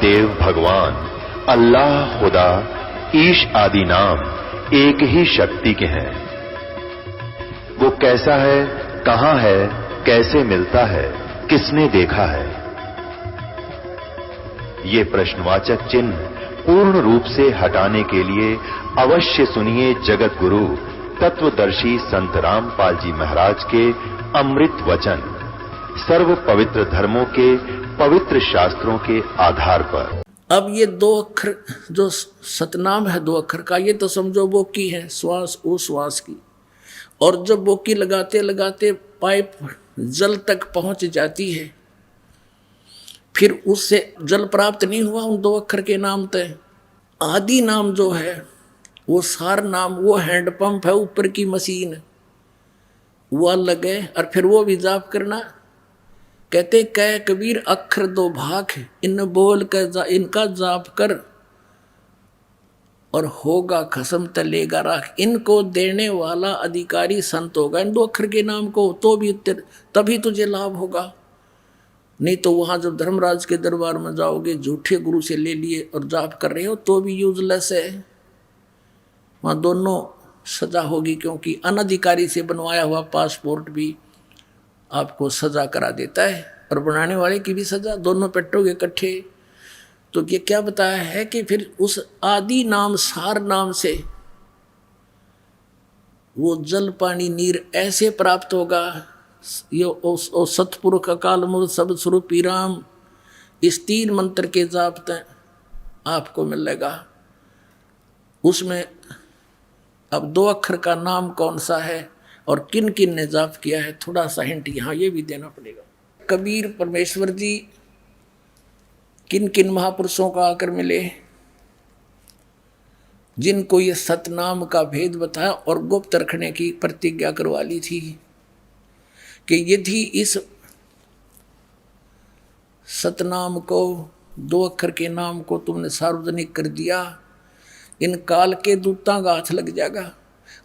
देव भगवान अल्लाह खुदा ईश आदि नाम एक ही शक्ति के हैं। वो कैसा है, कहां है, कैसे मिलता है, किसने देखा है? ये प्रश्नवाचक चिन्ह पूर्ण रूप से हटाने के लिए अवश्य सुनिए जगत गुरु तत्वदर्शी संत रामपाल जी महाराज के अमृत वचन, सर्व पवित्र धर्मों के पवित्र शास्त्रों के आधार पर। अब ये दो अक्षर जो सतनाम है, दो अक्षर का, ये तो समझो बोकी है, श्वास ओ श्वास की। और जब बोकी लगाते लगाते पाइप जल तक पहुंच जाती है, फिर उससे जल प्राप्त नहीं हुआ उन दो अक्षर के नाम तय। आदि नाम जो है वो सार नाम, वो हैंडपंप है, ऊपर की मशीन, वो अलग है। और फिर वो भी जाप करना, कहते कह कबीर अक्षर दो भाग, इन बोल कर इनका जाप कर और होगा खसम तलेगा राख। इनको देने वाला अधिकारी संत होगा, इन दो अक्षर के नाम को, तो भी तभी तुझे लाभ होगा। नहीं तो वहां जब धर्मराज के दरबार में जाओगे, झूठे गुरु से ले लिए और जाप कर रहे हो तो भी यूजलेस है, वहां दोनों सजा होगी। क्योंकि अनधिकारी से बनवाया हुआ पासपोर्ट भी आपको सजा करा देता है और बनाने वाले की भी सजा, दोनों पेटोगे इकट्ठे। तो ये क्या बताया है कि फिर उस आदि नाम सार नाम से वो जल पानी नीर ऐसे प्राप्त होगा। ये ओ सतपुरुष अकाल मूर्त सब स्वरूपी राम, इस 3 मंत्र के जाप आपको मिलेगा। उसमें अब 2 अक्षर का नाम कौन सा है और किन किन ने जाप किया है, थोड़ा सा हिंट यहाँ ये भी देना पड़ेगा। कबीर परमेश्वर जी किन किन महापुरुषों का आकर मिले, जिनको ये सतनाम का भेद बताया और गुप्त रखने की प्रतिज्ञा करवा ली थी कि यदि इस सतनाम को, 2 अक्षर के नाम को तुमने सार्वजनिक कर दिया, इन काल के दूतां का हाथ लग जाएगा।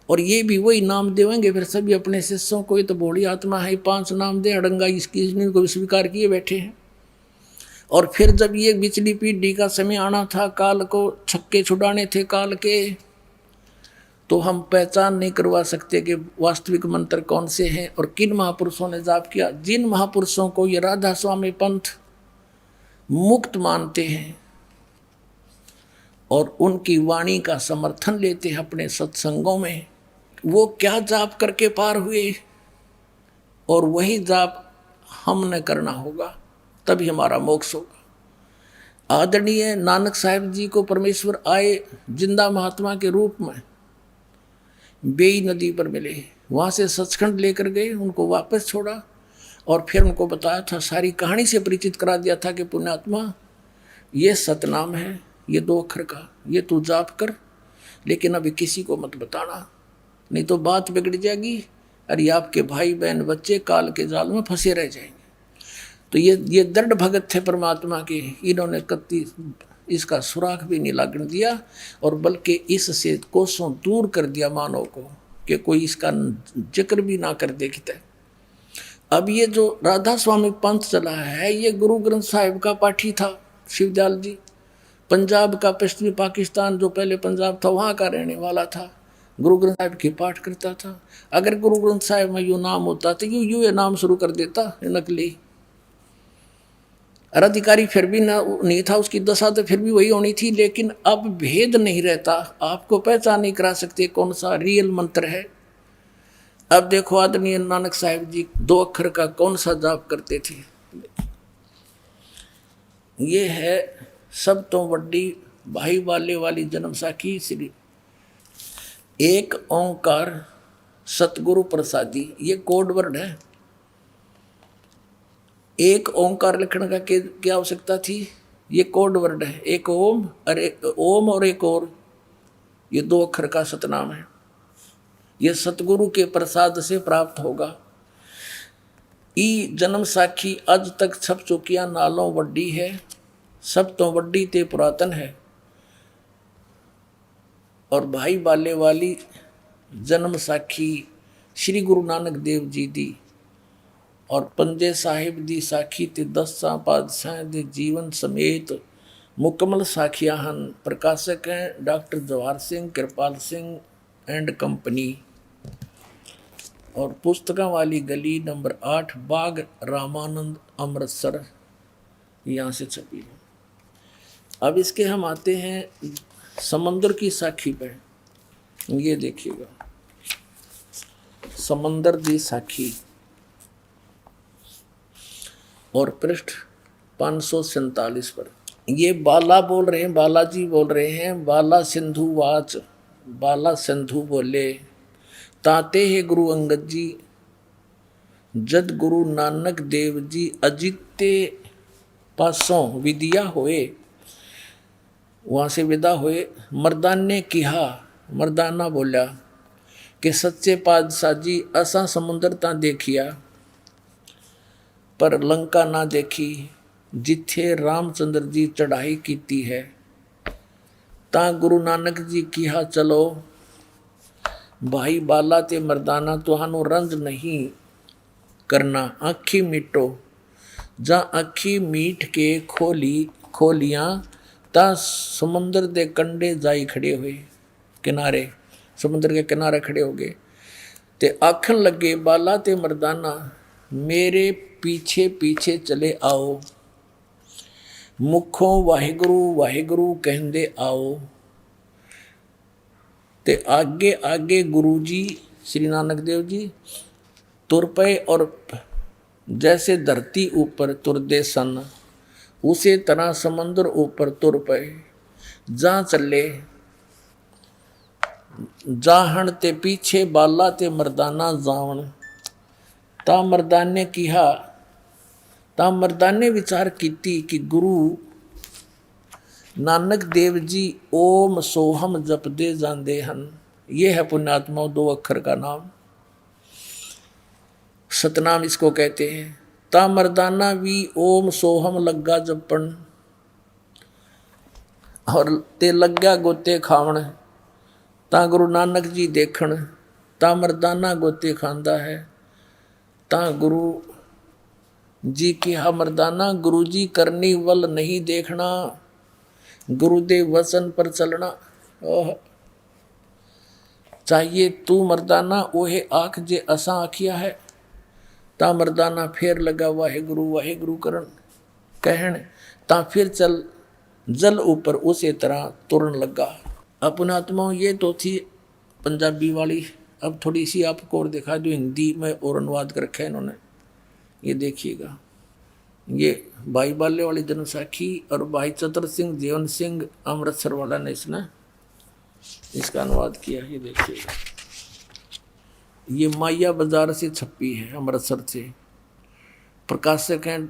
और ये भी वही नाम देवेंगे फिर सभी अपने शिष्यों को। ये तो भोली आत्मा है, 5 नाम दे अड़ंगा, इसकी को स्वीकार किए बैठे हैं। और फिर जब ये बिचली पीढ़ी का समय आना था, काल को छक्के छुड़ाने थे काल के, तो हम पहचान नहीं करवा सकते कि वास्तविक मंत्र कौन से हैं और किन महापुरुषों ने जाप किया। जिन महापुरुषों को ये राधा स्वामी पंथ मुक्त मानते हैं और उनकी वाणी का समर्थन लेते हैं अपने सत्संगों में, वो क्या जाप करके पार हुए, और वही जाप हमने करना होगा, तभी हमारा मोक्ष होगा। आदरणीय नानक साहिब जी को परमेश्वर आए जिंदा महात्मा के रूप में बेई नदी पर मिले, वहाँ से सचखंड लेकर गए, उनको वापस छोड़ा और फिर उनको बताया था, सारी कहानी से परिचित करा दिया था कि पुण्यात्मा ये सतनाम है, ये 2 अक्षर का, ये तू जाप कर, लेकिन अभी किसी को मत बताना, नहीं तो बात बिगड़ जाएगी और ये आपके भाई बहन बच्चे काल के जाल में फंसे रह जाएंगे। तो ये दृढ़ भगत थे परमात्मा के, इन्होंने कत्ती इसका सुराख भी नहीं लागण दिया और बल्कि इससे कोसों दूर कर दिया मानव को कि कोई इसका जिक्र भी ना कर देखते। अब ये जो राधा स्वामी पंथ चला है, ये गुरु ग्रंथ साहिब का पाठी था शिवदयाल जी, पंजाब का, पश्चिमी पाकिस्तान जो पहले पंजाब था वहाँ का रहने वाला था, गुरु ग्रंथ साहिब की पाठ करता था। अगर गुरु ग्रंथ साहिब में यूँ नाम होता तो यूँ ये नाम शुरू कर देता नकली, और अधिकारी फिर भी ना नहीं था, उसकी दशा तो फिर भी वही होनी थी। लेकिन अब भेद नहीं रहता, आपको पहचान नहीं करा सकते कौन सा रियल मंत्र है। अब देखो आदरणीय नानक साहिब जी 2 अक्षर का कौन सा जाप करते थे। ये है सब तो वड्डी भाई वाले वाली जन्म साखी श्री एक ओंकार सतगुरु प्रसादी, ये कोड वर्ड है। एक ओंकार लिखने का क्या आवश्यकता थी, ये कोड वर्ड है। एक ओम और एक और, ये 2 अक्षर का सतनाम है। ये सतगुरु के प्रसाद से प्राप्त होगा। ई जन्म साखी अज तक छप चुकिया नालों वड्डी है, सब तो वड्डी ते पुरातन है। और भाई बाले वाली जन्म साखी श्री गुरु नानक देव जी दी, और पंजे साहिब दी साखी ते 10 पातशाह दे जीवन समेत मुकम्मल साखियां हन। प्रकाशक हैं doctor Jawahar Singh, Kripal Singh and company, और पुस्तकों वाली गली नंबर 8, बाग रामानंद, अमृतसर, यहाँ से छपी है। अब इसके हम आते हैं समंदर की साखी पे। ये देखिएगा, समंदर दी साखी, और पृष्ठ 547 पर। ये बाला बोल रहे हैं, बालाजी बोल रहे हैं। बाला सिंधु वाच, बाला सिंधु बोले, ताते है गुरु अंगद जी, जद गुरु नानक देव जी अजिते पासों विदिया होए। वहाँ से विदा हुए। मर्दान ने कहा, मर्दाना बोला कि सच्चे पातशाह जी असा समुद्र ता देखिया पर लंका ना देखी, जिथे रामचंद्र जी चढ़ाई कीती है। ता गुरु नानक जी कहा चलो भाई बाला ते मर्दाना, तुहानू रंज नहीं करना, आखी मीटो। जा आखी मीट के खोलियां ता समुद्र दे कंडे जाई खड़े हुए, किनारे, समुद्र के किनारे खड़े हो गए। ते आखन लगे बाला ते मर्दाना, मेरे पीछे पीछे चले आओ, मुखों वाहिगुरु वाहिगुरु कहंदे आओ। ते आगे आगे गुरु जी श्री नानक देव जी तुर पे, और जैसे धरती ऊपर तुरदे सन, उसी तरह समंदर ऊपर तुर पे। जा चले जाहन ते पीछे बाला ते मर्दाना जावन। ता मर्दाने कहा, ता मर्दाने विचार कीती कि गुरु नानक देव जी ओम सोहम जपदे जांदे हन। ये है पुण्यात्मा 2 अक्षर का नाम, सतनाम इसको कहते हैं। ता मर्दाना भी ओम सोहम लग्गा जपन, और ते लग्या गोते खावन। ता गुरु नानक जी देखन, ता मर्दाना गोते खांदा है। ता गुरु जी की हा मर्दाना, गुरु जी करनी वल नहीं देखना, गुरुदेव वचन पर चलना। ओह चाहिए तू मर्दाना ओहे आख जे असा आखिया है। ता मर्दाना फिर लगा वाहिगुरु करन कहन। ता फिर चल जल ऊपर उसी तरह तुरन लगा। अपना आत्माओं, ये तो थी पंजाबी वाली। अब थोड़ी सी आपको और दिखा दो, हिंदी में और अनुवाद कर रखा है इन्होंने। ये देखिएगा, ये भाई बाले वाली जनसाखी और भाई चतर सिंह जीवन सिंह अमृतसर वाला ने इसका अनुवाद किया। ये देखिएगा, ये माया बाजार से छपी है, अमृतसर से। प्रकाशक हैं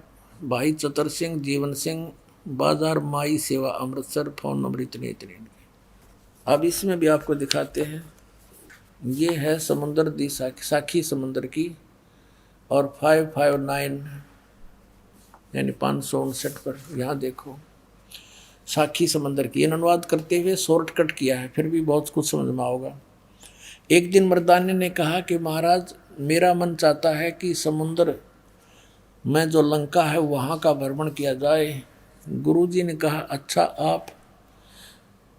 भाई चतर सिंह जीवन सिंह, बाजार माई सेवा अमृतसर, फोन नंबर इतने। अब इसमें भी आपको दिखाते हैं। ये है समुद्र दी साखी समुद्र की, और 559 यानी 559 पर यहाँ देखो साखी समंदर की। अनुवाद करते हुए शॉर्टकट किया है, फिर भी बहुत कुछ समझ में आओगा। एक दिन मर्दाने ने कहा कि महाराज मेरा मन चाहता है कि समुद्र में जो लंका है वहाँ का भ्रमण किया जाए। गुरुजी ने कहा अच्छा, आप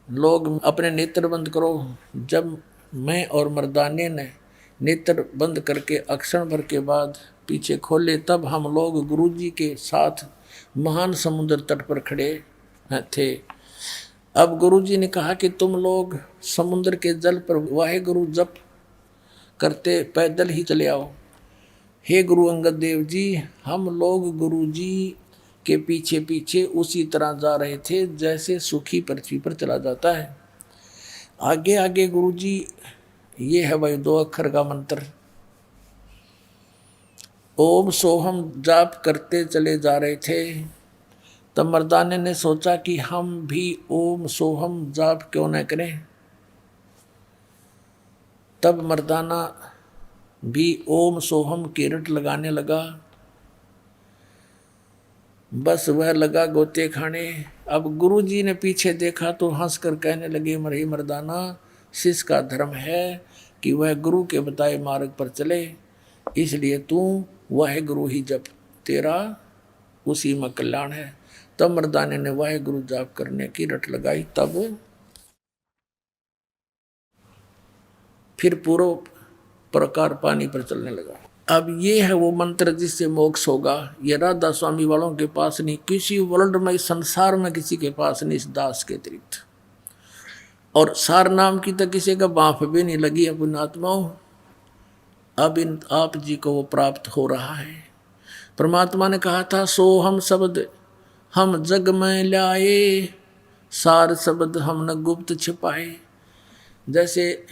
लोग अपने नेत्र बंद करो। जब मैं और मर्दाने ने नेत्र बंद करके अक्षण भर के बाद पीछे खोले, तब हम लोग गुरुजी के साथ महान समुद्र तट पर खड़े थे। अब गुरुजी ने कहा कि तुम लोग समुद्र के जल पर वाहेगुरु जप करते पैदल ही चले आओ। हे गुरु अंगद देव जी, हम लोग गुरुजी के पीछे पीछे उसी तरह जा रहे थे जैसे सूखी पृथ्वी पर चला जाता है। आगे आगे गुरुजी, ये है भाई 2 अक्षर का मंत्र, ओम सोहम जाप करते चले जा रहे थे। तब मर्दाने ने सोचा कि हम भी ओम सोहम जाप क्यों न करें। तब मर्दाना भी ओम सोहम की रट लगाने लगा। बस वह लगा गोते खाने। अब गुरुजी ने पीछे देखा तो हंसकर कहने लगे, मरे मर्दाना, शिष्य का धर्म है कि वह गुरु के बताए मार्ग पर चले, इसलिए तू वह गुरु ही जप, तेरा उसी में कल्याण है। तब मर्दाने ने वाहेगुरु जाप करने की रट लगाई, तब फिर पूर्व प्रकार पानी पर चलने लगा। अब ये है वो मंत्र जिससे मोक्ष होगा। ये राधा स्वामी वालों के पास नहीं, किसी वर्ल्ड में, इस संसार में किसी के पास नहीं, इस दास के अतिरिक्त। और सार नाम की तो किसी का बाप भी नहीं लगी है पुण्यात्माओं। अब इन आप जी को वो प्राप्त हो रहा है। परमात्मा ने कहा था, सो हम शब्द हम जग में लाए, सार शब्द हमने गुप्त छिपाए। जैसे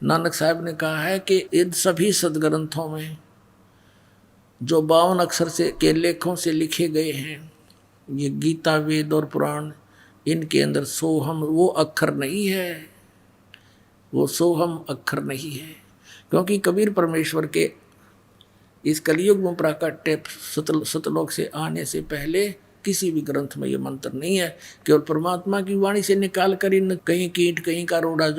नानक साहब ने कहा है कि इन सभी सदग्रंथों में जो 52 अक्षर से के लेखों से लिखे गए हैं, ये गीता, वेद और पुराण, इनके अंदर सोहम वो अक्षर नहीं है, वो सोहम अक्षर नहीं है। क्योंकि कबीर परमेश्वर के इस कलयुग में प्राकट्य सतलोक से आने से पहले किसी भी ग्रंथ में ये मंत्र नहीं है। केवल परमात्मा की वाणी से निकाल कर इन कहीं कीट कहीं का रोड़ा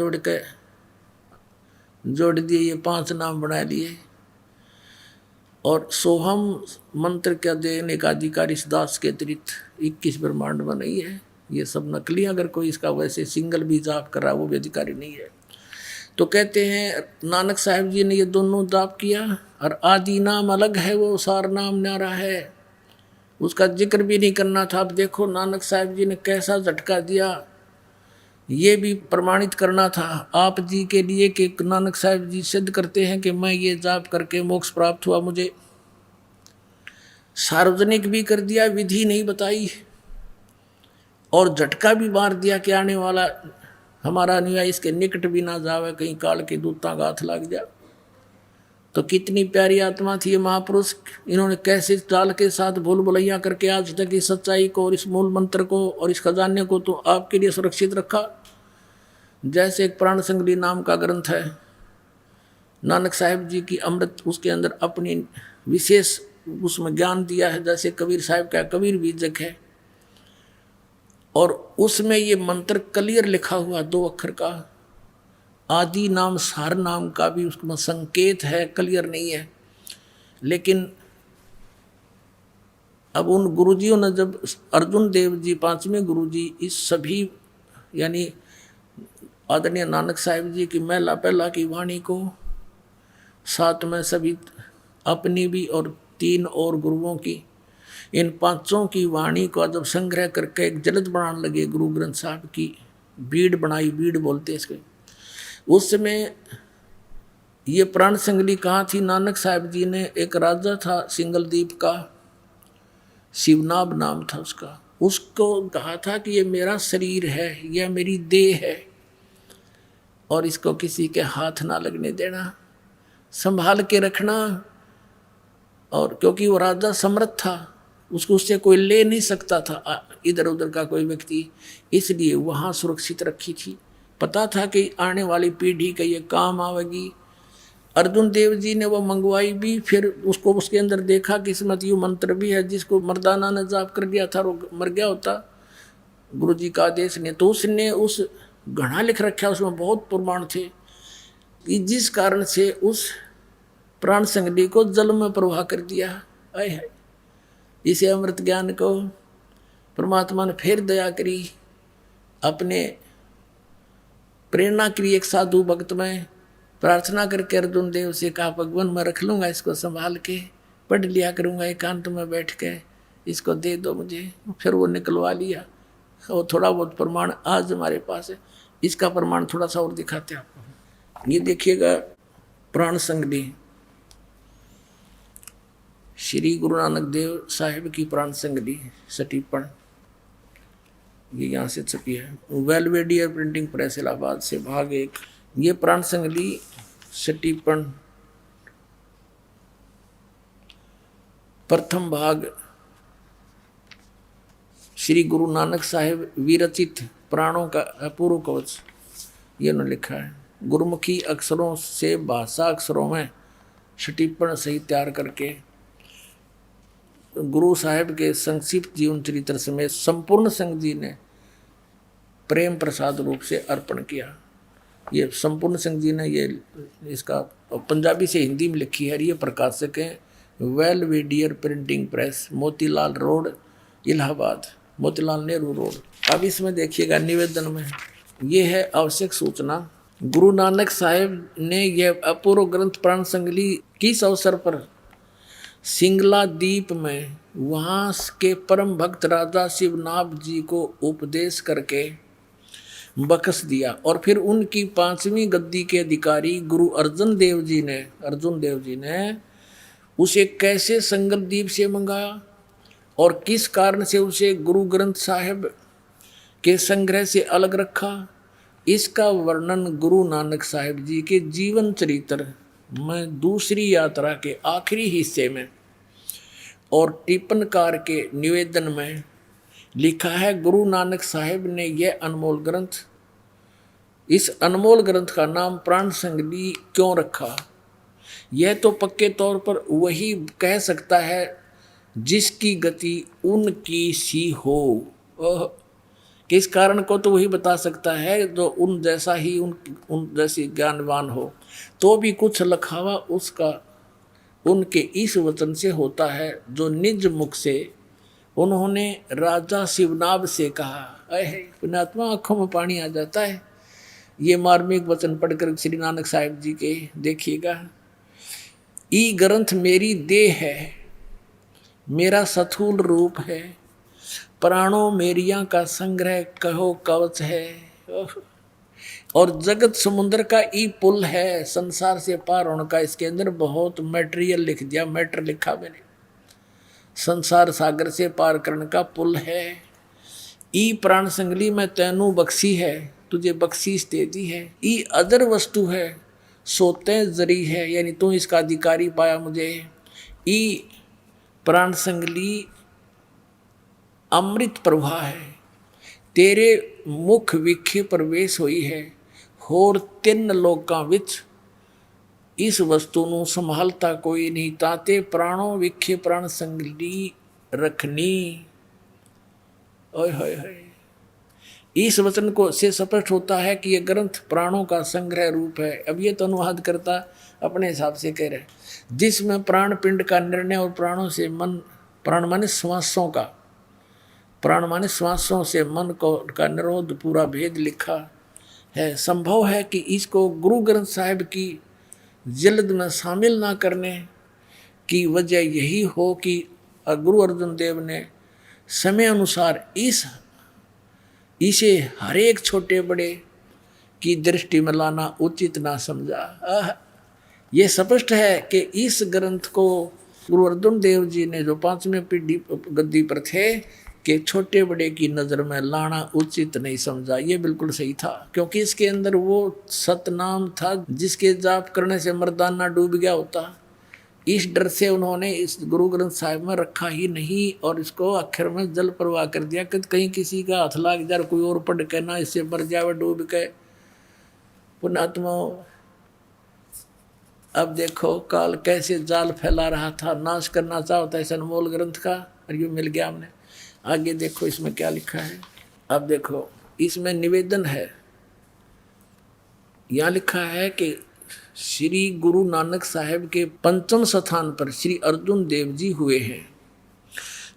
जोड़ दिए, ये 5 नाम बना लिए। और सोहम मंत्र क्या देने का अधिकारी इस दास के अतिरिक्त 21 ब्रह्मांड में नहीं है। ये सब नकली, अगर कोई इसका वैसे सिंगल भी जाप कर रहा वो भी अधिकारी नहीं है। तो कहते हैं नानक साहब जी ने ये दोनों जाप किया, और आदि नाम अलग है, वो सार नाम न्यारा है, उसका जिक्र भी नहीं करना था। अब देखो नानक साहब जी ने कैसा झटका दिया, ये भी प्रमाणित करना था आप जी के लिए कि नानक साहब जी सिद्ध करते हैं कि मैं ये जाप करके मोक्ष प्राप्त हुआ। मुझे सार्वजनिक भी कर दिया, विधि नहीं बताई, और झटका भी मार दिया कि आने वाला हमारा अनुयायी इसके निकट भी ना जावे, कहीं काल के दूता का हाथ लग जा। तो कितनी प्यारी आत्मा थी ये महापुरुष। इन्होंने कैसे चाल के साथ भूल भुलैया करके आज तक इस सच्चाई को और इस मूल मंत्र को और इस खजाने को तो आपके लिए सुरक्षित रखा। जैसे एक प्राण संगली नाम का ग्रंथ है, नानक साहिब जी की अमृत, उसके अंदर अपनी विशेष उसमें ज्ञान दिया है। जैसे कबीर साहिब का कबीर बीजक है, और उसमें ये मंत्र क्लियर लिखा हुआ 2 अक्षर का। आदि नाम सार नाम का भी उसमें संकेत है, क्लियर नहीं है। लेकिन अब उन गुरुजियों ने, जब अर्जुन देव जी 5वें गुरुजी इस सभी यानी आदरणीय नानक साहिब जी की महिला पहला की वाणी को, साथ में सभी अपनी भी और 3 और गुरुओं की, इन 5 की वाणी को जब संग्रह करके एक जलद बनाने लगे, गुरु ग्रंथ साहब की बीड़ बनाई, बीड़ बोलते इसके। उस समय ये प्राण संगली कहाँ थी? नानक साहब जी ने, एक राजा था सिंगलदीप का, शिवनाभ नाम था उसका, उसको कहा था कि ये मेरा शरीर है, यह मेरी देह है, और इसको किसी के हाथ ना लगने देना, संभाल के रखना। और क्योंकि वो राजा समर्थ था, उसको उससे कोई ले नहीं सकता था इधर उधर का कोई व्यक्ति, इसलिए वहाँ सुरक्षित रखी थी। पता था कि आने वाली पीढ़ी का ये काम आवेगी। अर्जुन देव जी ने वो मंगवाई भी, फिर उसको उसके अंदर देखा कि इसमें यू मंत्र भी है, जिसको मर्दाना ने जाप कर दिया था वो मर गया होता गुरु जी का आदेश ने। तो उसने उस घड़ा लिख रखा, उसमें बहुत प्रमाण थे, जिस कारण से उस प्राण संगली को जल में प्रवाह कर दिया। आए है इसे अमृत ज्ञान को परमात्मा ने फिर दया करी, अपने प्रेरणा करी। एक साधु भक्त में प्रार्थना करके अर्जुन देव से कहा, भगवान मैं रख लूँगा इसको, संभाल के पढ़ लिया करूँगा एकांत में बैठ के, इसको दे दो मुझे। फिर वो निकलवा लिया। और थोड़ा बहुत प्रमाण आज हमारे पास है, इसका प्रमाण थोड़ा सा और दिखाते हैं आपको। ये देखिएगा प्राण संगली, श्री गुरु नानक देव साहिब की प्राण संगली सटीपन, ये यहाँ से छपी है, वेलवेडियर प्रिंटिंग प्रेस इलाहाबाद से, भाग 1। ये प्राण संगली सटीपन प्रथम भाग, श्री गुरु नानक साहिब विरचित प्राणों का अपूर्व कवच, ये उन्होंने लिखा है। गुरुमुखी अक्षरों से भाषा अक्षरों में सटीपन सही तैयार करके गुरु साहिब के संक्षिप्त जीवन चरित्र समेत संपूर्ण संघ जी ने प्रेम प्रसाद रूप से अर्पण किया। ये संपूर्ण संघ जी ने ये इसका पंजाबी से हिंदी में लिखी है। ये प्रकाशक हैं Belvedere printing press, Motilal road, Allahabad. Motilal Nehru road. अब इसमें देखिएगा निवेदन में ये है आवश्यक सूचना। गुरु नानक साहिब ने यह अपूर्व ग्रंथ प्राण संगली किस अवसर पर सिंगला द्वीप में वहाँ के परम भक्त राजा शिवनाभ जी को उपदेश करके बख्श दिया, और फिर उनकी 5वीं गद्दी के अधिकारी गुरु अर्जुन देव जी ने उसे कैसे संगल द्वीप से मंगाया और किस कारण से उसे गुरु ग्रंथ साहिब के संग्रह से अलग रखा, इसका वर्णन गुरु नानक साहिब जी के जीवन चरित्र में दूसरी यात्रा के आखिरी हिस्से में और टिप्पणकार के निवेदन में लिखा है। गुरु नानक साहिब ने यह अनमोल ग्रंथ, इस अनमोल ग्रंथ का नाम प्राण संगली क्यों रखा, यह तो पक्के तौर पर वही कह सकता है जिसकी गति उनकी सी हो। किस कारण को तो वही बता सकता है जो उन जैसा ही उन जैसी ज्ञानवान हो। तो भी कुछ लखावा उसका उनके इस वचन से होता है जो निज मुख से उन्होंने राजा शिवनाभ से कहा। पुण्यात्मा आंखों में पानी आ जाता है ये मार्मिक वचन पढ़कर श्री नानक साहिब जी के। देखिएगा, ई ग्रंथ मेरी देह है, मेरा स्थूल रूप है, प्राणों मेरिया का संग्रह कहो कवच है, और जगत समुद्र का ई पुल है, संसार से पार होने का। इसके अंदर बहुत मटेरियल लिख दिया, मैटर लिखा मैंने। संसार सागर से पार करने का पुल है। ई प्राण संगली में तैनू बख्शी है, तुझे बख्शीश दे दी है। ई अदर वस्तु है, सोते जरी है, यानी तू इसका अधिकारी पाया मुझे। ई प्राण संगली अमृत प्रभा है, तेरे मुख विखे प्रवेश हुई है, होर 3 लोकां विच इस वस्तु ਨੂੰ संभालता कोई नहीं, ताते प्राणों विखे प्राण संगली रखनी। ओए होए होए, इस वचन को से स्पष्ट होता है कि यह ग्रंथ प्राणों का संग्रह रूप है। अब ये तो अनुवाद करता अपने हिसाब से कह रहे, जिसमें प्राण पिंड का निर्णय और प्राणों से मन, प्राण माने श्वासों का, प्राण माने श्वासों से मन को का निरोध पूरा भेद लिखा है। संभव है कि इसको गुरु ग्रंथ साहिब की जल्द में शामिल ना करने की वजह यही हो कि गुरु अर्जुन देव ने समय अनुसार इसे हर एक छोटे बड़े की दृष्टि में लाना उचित ना समझा। ये स्पष्ट है कि इस ग्रंथ को गुरु अर्जुन देव जी ने जो 5वें पीढ़ी गद्दी पर थे कि छोटे बड़े की नज़र में लाना उचित नहीं समझा। ये बिल्कुल सही था, क्योंकि इसके अंदर वो सतनाम था जिसके जाप करने से मर्दाना डूब गया होता। इस डर से उन्होंने इस गुरु ग्रंथ साहिब में रखा ही नहीं और इसको आखिर में जल प्रवाह कर दिया कि कहीं किसी का हाथ लाग जाए, कोई और पढ़ के ना इससे मर जावे डूब के। पुण्यात्मा, अब देखो काल कैसे जाल फैला रहा था, नाश करना चाहता है इस अनमोल ग्रंथ का, और ये मिल गया हमने। आगे देखो इसमें क्या लिखा है। अब देखो इसमें निवेदन है, यहाँ लिखा है कि श्री गुरु नानक साहिब के 5वें स्थान पर श्री अर्जुन देव जी हुए हैं,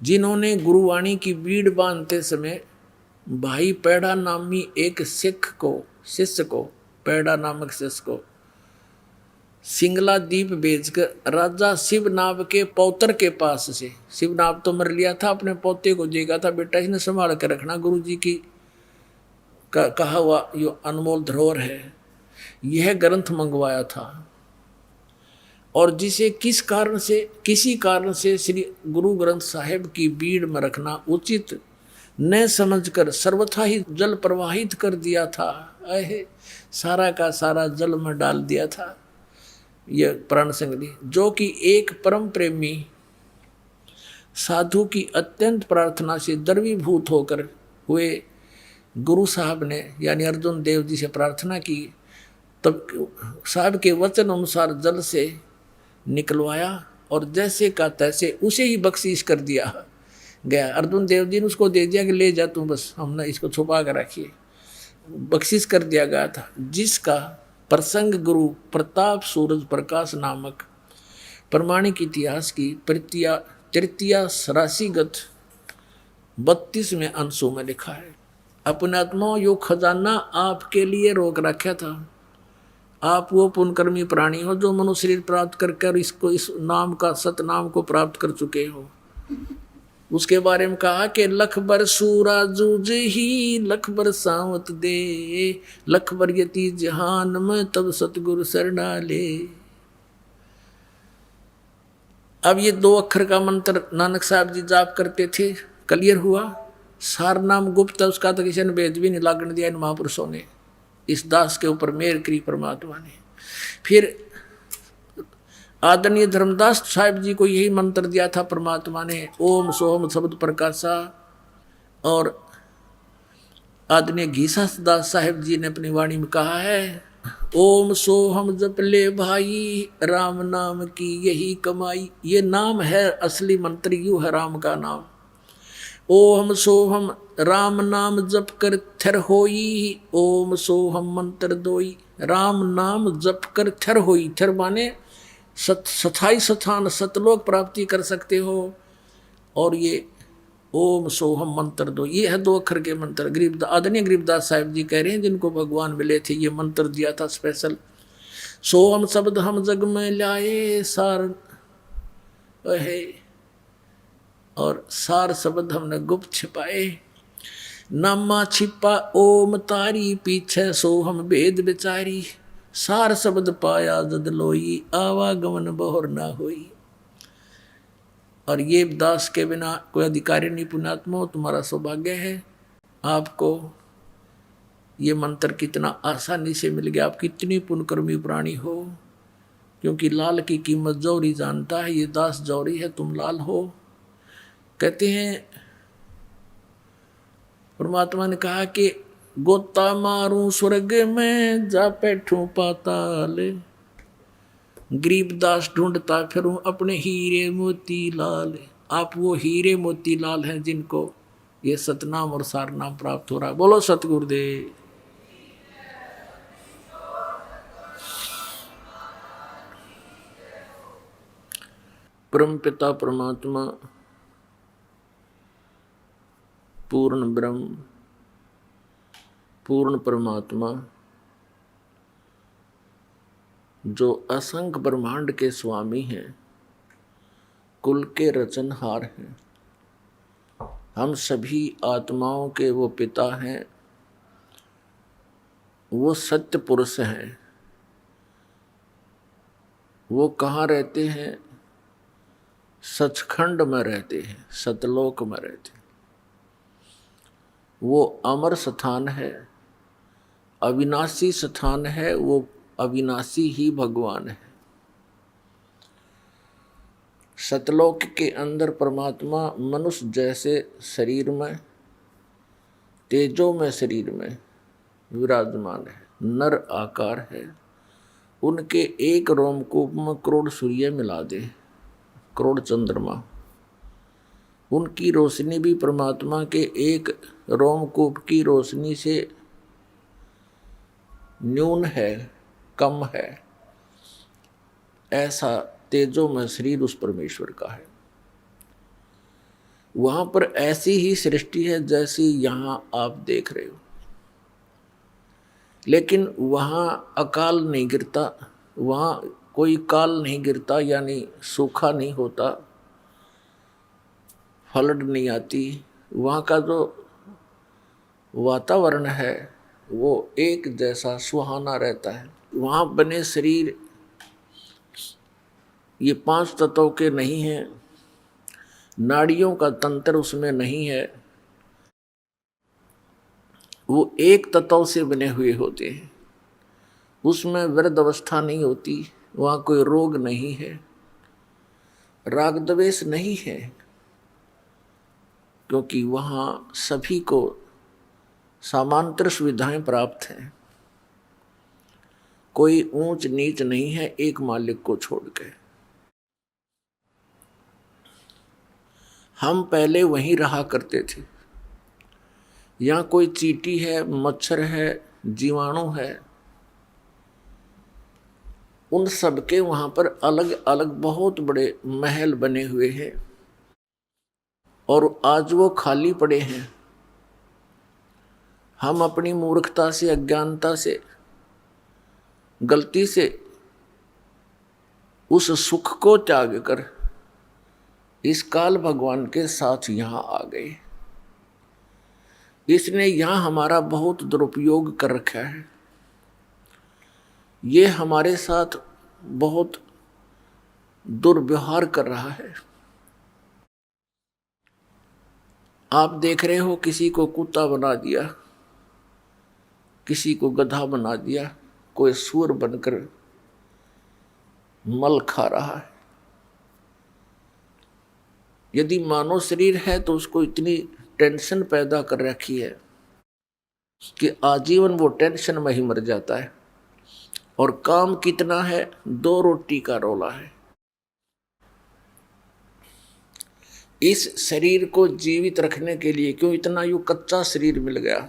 जिन्होंने गुरुवाणी की बीड़ बांधते समय भाई पैड़ा नामी एक शिष्य को पैड़ा नामक शिष्य को सिंगला द्वीप भेजकर राजा शिवनाभ के पौत्र के पास से, शिवनाभ तो मर लिया था, अपने पोते को देगा था, बेटा इसने संभाल कर रखना, गुरु जी की कहा हुआ यो अनमोल धरोहर है, यह ग्रंथ मंगवाया था। और जिसे किसी कारण से श्री गुरु ग्रंथ साहिब की बीड़ में रखना उचित न समझकर सर्वथा ही जल प्रवाहित कर दिया था। सारा का सारा जल में डाल दिया था यह प्राण संगली, जो कि एक परम प्रेमी साधु की अत्यंत प्रार्थना से द्रवीभूत होकर हुए गुरु साहब ने यानी अर्जुन देव जी से प्रार्थना की, तब साहब के वचन अनुसार जल से निकलवाया और जैसे का तैसे उसे ही बख्शीश कर दिया गया। अर्जुन देव जी ने उसको दे दिया कि ले जा तू, बस हमने इसको छुपा कर रखिए, बख्शीश कर दिया गया था। जिसका प्रसंग गुरु प्रताप सूरज प्रकाश नामक प्रमाणिक इतिहास की तृतीया राशिगत 32वें अंशों में लिखा है, अपने आत्मा यो खजाना आपके लिए रोक रखा था। आप वो पुण्यकर्मी प्राणी हो जो मनुष्य शरीर प्राप्त करके इसको इस नाम का सतनाम को प्राप्त कर चुके हो। उसके बारे में कहा कि लख बर सूरा जूझ ही लख बर सावत दे, लख बर यति जहान में तब सतगुरु शरणा ले। अब ये 2 अक्षर का मंत्र नानक साहब जी जाप करते थे, क्लियर हुआ। सार नाम गुप्त है, उसका तो किसी ने भेद भी नहीं लागण दिया इन महापुरुषों ने, इस दास के ऊपर मेहर करी परमात्मा ने। फिर आदरणीय धर्मदास साहिब जी को यही मंत्र दिया था परमात्मा ने, ओम सोम शब्द प्रकाशा। और आदरणीय घीसा दास साहिब जी ने अपनी वाणी में कहा है, ओम सोहम जप ले भाई राम नाम की यही कमाई। ये नाम है असली मंत्र, यू है राम का नाम। ओम सोहम राम नाम जप कर थर होई, ओम सोहम मंत्र दोई। राम नाम जप कर थर होई, थर माने सथाई स्थान सतलोक प्राप्ति कर सकते हो। और ये ओम सोहम मंत्र दो, ये है 2 अक्षर के मंत्र। आदरणीय गरीबदास साहिब जी कह रहे हैं जिनको भगवान मिले थे, ये मंत्र दिया था स्पेशल। सोहम शब्द हम जग में लाए सार है, और सार शब्द हमने गुप्त छिपाए। नामा छिपा ओम तारी, पीछे सोहम भेद बिचारी। सार शब्द पाया जद लोई, आवागमन बहुर ना होई। और ये दास के बिना कोई अधिकारी नहीं पुण्यात्मा, तुम्हारा सौभाग्य है। आपको ये मंत्र कितना आसानी से मिल गया, आप कितनी पुण्यकर्मी प्राणी हो। क्योंकि लाल की कीमत जौहरी जानता है, ये दास जौहरी है, तुम लाल हो। कहते हैं परमात्मा ने कहा कि गोता मारूं स्वर्ग में जा बैठूं पाताल, गरीबदास ढूंढता फिरूं अपने हीरे मोती लाल। आप वो हीरे मोती लाल हैं जिनको ये सतनाम और सारनाम प्राप्त हो रहा है। बोलो सतगुरुदेव। परम पिता परमात्मा पूर्ण ब्रह्म पूर्ण परमात्मा जो असंख्य ब्रह्मांड के स्वामी हैं, कुल के रचनहार हैं, हम सभी आत्माओं के वो पिता हैं, वो सत्य पुरुष हैं। वो कहाँ रहते हैं? सचखंड में रहते हैं, सतलोक में रहते हैं। वो अमर स्थान है, अविनाशी स्थान है, वो अविनाशी ही भगवान है। सतलोक के अंदर परमात्मा मनुष्य जैसे शरीर में, तेजोमय शरीर में विराजमान है, नर आकार है। उनके एक रोमकूप में करोड़ सूर्य मिला दे, करोड़ चंद्रमा। उनकी रोशनी भी परमात्मा के एक रोमकूप की रोशनी से न्यून है, कम है। ऐसा तेजोमय शरीर उस परमेश्वर का है। वहां पर ऐसी ही सृष्टि है जैसी यहां आप देख रहे हो, लेकिन वहां अकाल नहीं गिरता, वहां कोई काल नहीं गिरता, यानी सूखा नहीं होता, फ्लड नहीं आती। वहाँ का जो वातावरण है वो एक जैसा सुहाना रहता है। वहाँ बने शरीर ये 5 तत्वों के नहीं हैं, नाड़ियों का तंत्र उसमें नहीं है, वो एक तत्व से बने हुए होते हैं। उसमें वृद्ध अवस्था नहीं होती, वहाँ कोई रोग नहीं है, राग द्वेष नहीं है, क्योंकि वहाँ सभी को समांतर सुविधाएं प्राप्त हैं। कोई ऊंच नीच नहीं है एक मालिक को छोड़ के। हम पहले वहीं रहा करते थे। यहाँ कोई चींटी है, मच्छर है, जीवाणु है, उन सबके वहाँ पर अलग अलग बहुत बड़े महल बने हुए हैं। और आज वो खाली पड़े हैं। हम अपनी मूर्खता से, अज्ञानता से, गलती से उस सुख को त्याग कर इस काल भगवान के साथ यहां आ गए। इसने यहां हमारा बहुत दुरुपयोग कर रखा है। ये हमारे साथ बहुत दुर्व्यवहार कर रहा है। आप देख रहे हो, किसी को कुत्ता बना दिया, किसी को गधा बना दिया, कोई सूअर बनकर मल खा रहा है। यदि मानव शरीर है तो उसको इतनी टेंशन पैदा कर रखी है कि आजीवन वो टेंशन में ही मर जाता है। और काम कितना है, 2 रोटी का रोला है। इस शरीर को जीवित रखने के लिए क्यों इतना यूं कच्चा शरीर मिल गया।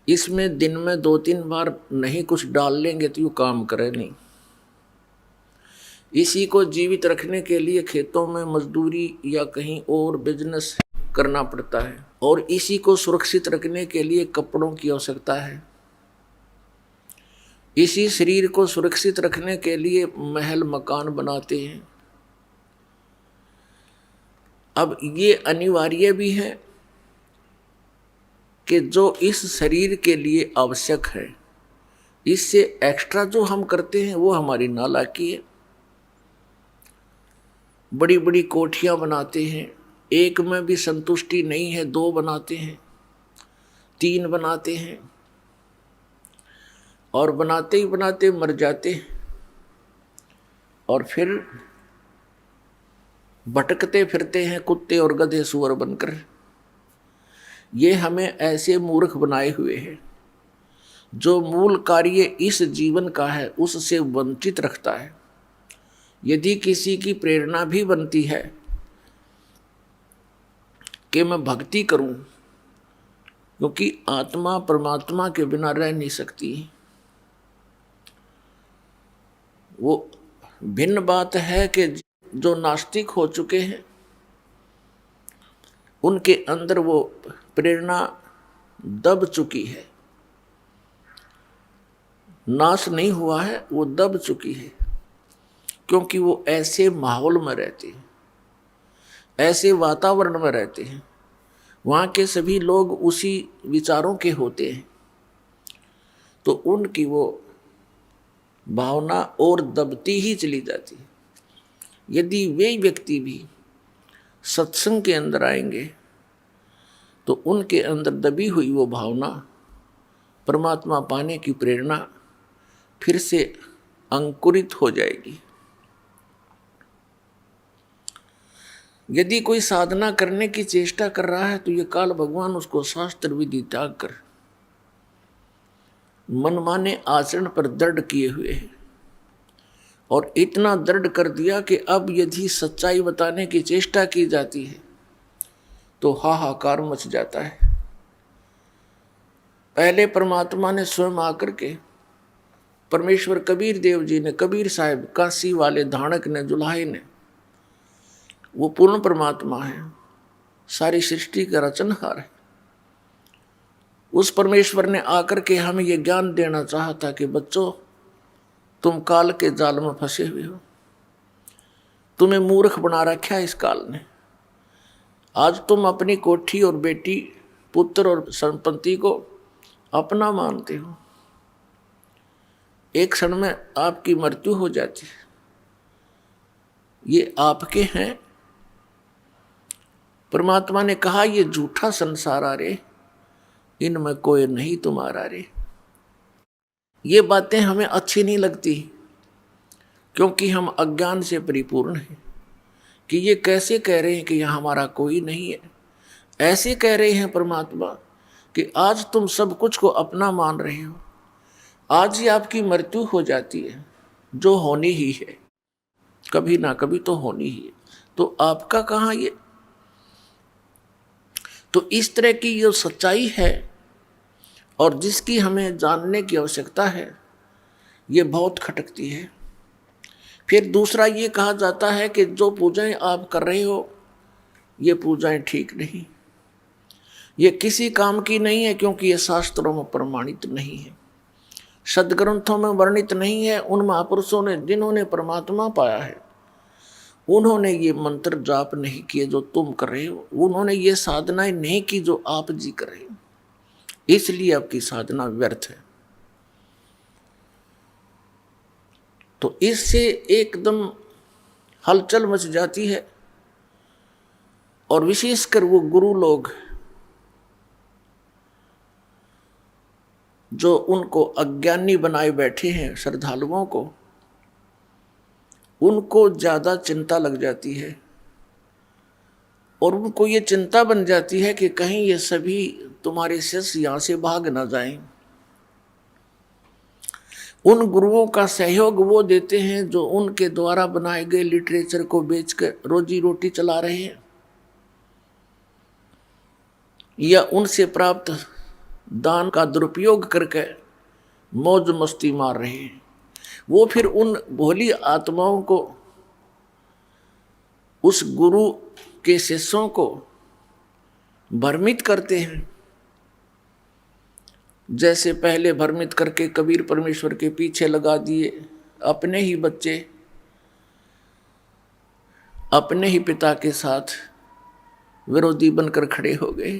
इसमें दिन में 2-3 बार नहीं कुछ डाल लेंगे तो यूं काम करे नहीं। इसी को जीवित रखने के लिए खेतों में मजदूरी या कहीं और बिजनेस करना पड़ता है, और इसी को सुरक्षित रखने के लिए कपड़ों की आवश्यकता है। इसी शरीर को सुरक्षित रखने के लिए महल मकान बनाते हैं। अब ये अनिवार्य भी है कि जो इस शरीर के लिए आवश्यक है, इससे एक्स्ट्रा जो हम करते हैं वो हमारी नालायकी है। बड़ी बड़ी कोठियां बनाते हैं, एक में भी संतुष्टि नहीं है, 2 बनाते हैं, 3 बनाते हैं, और बनाते ही बनाते मर जाते हैं, और फिर भटकते फिरते हैं कुत्ते और गधे सूअर बनकर। ये हमें ऐसे मूर्ख बनाए हुए हैं। जो मूल कार्य इस जीवन का है उससे वंचित रखता है। यदि किसी की प्रेरणा भी बनती है कि मैं भक्ति करूं, क्योंकि आत्मा परमात्मा के बिना रह नहीं सकती। वो भिन्न बात है कि जो नास्तिक हो चुके हैं उनके अंदर वो प्रेरणा दब चुकी है, नाश नहीं हुआ है, वो दब चुकी है। क्योंकि वो ऐसे माहौल में रहते हैं, ऐसे वातावरण में रहते हैं, वहाँ के सभी लोग उसी विचारों के होते हैं, तो उनकी वो भावना और दबती ही चली जाती है। यदि वे व्यक्ति भी सत्संग के अंदर आएंगे तो उनके अंदर दबी हुई वो भावना, परमात्मा पाने की प्रेरणा फिर से अंकुरित हो जाएगी। यदि कोई साधना करने की चेष्टा कर रहा है तो ये काल भगवान उसको शास्त्र विधि त्याग कर मनमाने आचरण पर दृढ़ किए हुए है, और इतना दृढ़ कर दिया कि अब यदि सच्चाई बताने की चेष्टा की जाती है तो हाहाकार मच जाता है। पहले परमात्मा ने स्वयं आकर के, परमेश्वर कबीर देव जी ने, कबीर साहिब, काशी वाले धाणक ने, जुलाहे ने, वो पूर्ण परमात्मा है, सारी सृष्टि का रचनहार है। उस परमेश्वर ने आकर के हमें ये ज्ञान देना चाहता कि बच्चों, तुम काल के जाल में फंसे हुए हो, तुम्हें मूर्ख बना रखा है इस काल ने। आज तुम अपनी कोठी और बेटी, पुत्र और संपत्ति को अपना मानते हो, एक क्षण में आपकी मृत्यु हो जाती है। ये आपके हैं। परमात्मा ने कहा ये झूठा संसार आ रे, इनमें कोई नहीं तुम्हारा रे। ये बातें हमें अच्छी नहीं लगती, क्योंकि हम अज्ञान से परिपूर्ण हैं कि ये कैसे कह रहे हैं कि यहाँ हमारा कोई नहीं है। ऐसे कह रहे हैं परमात्मा कि आज तुम सब कुछ को अपना मान रहे हो, आज ही आपकी मृत्यु हो जाती है, जो होनी ही है, कभी ना कभी तो होनी ही है, तो आपका कहाँ ये। तो इस तरह की जो सच्चाई है और जिसकी हमें जानने की आवश्यकता है, ये बहुत खटकती है। फिर दूसरा ये कहा जाता है कि जो पूजाएं आप कर रहे हो ये पूजाएं ठीक नहीं, ये किसी काम की नहीं है, क्योंकि ये शास्त्रों में प्रमाणित नहीं है, सदग्रंथों में वर्णित नहीं है। उन महापुरुषों ने जिन्होंने परमात्मा पाया है, उन्होंने ये मंत्र जाप नहीं किए जो तुम कर रहे हो, उन्होंने ये साधनाएं नहीं की जो आप जी कर रहे हो, इसलिए आपकी साधना व्यर्थ है। तो इससे एकदम हलचल मच जाती है। और विशेषकर वो गुरु लोग जो उनको अज्ञानी बनाए बैठे हैं, श्रद्धालुओं को, उनको ज्यादा चिंता लग जाती है। और उनको ये चिंता बन जाती है कि कहीं ये सभी तुम्हारे शिष्य यहां से भाग ना जाएं। उन गुरुओं का सहयोग वो देते हैं जो उनके द्वारा बनाए गए लिटरेचर को बेचकर रोजी रोटी चला रहे हैं, या उनसे प्राप्त दान का दुरुपयोग करके मौज मस्ती मार रहे हैं। वो फिर उन भोली आत्माओं को, उस गुरु के शिष्यों को भ्रमित करते हैं। जैसे पहले भ्रमित करके कबीर परमेश्वर के पीछे लगा दिए, अपने ही बच्चे अपने ही पिता के साथ विरोधी बनकर खड़े हो गए।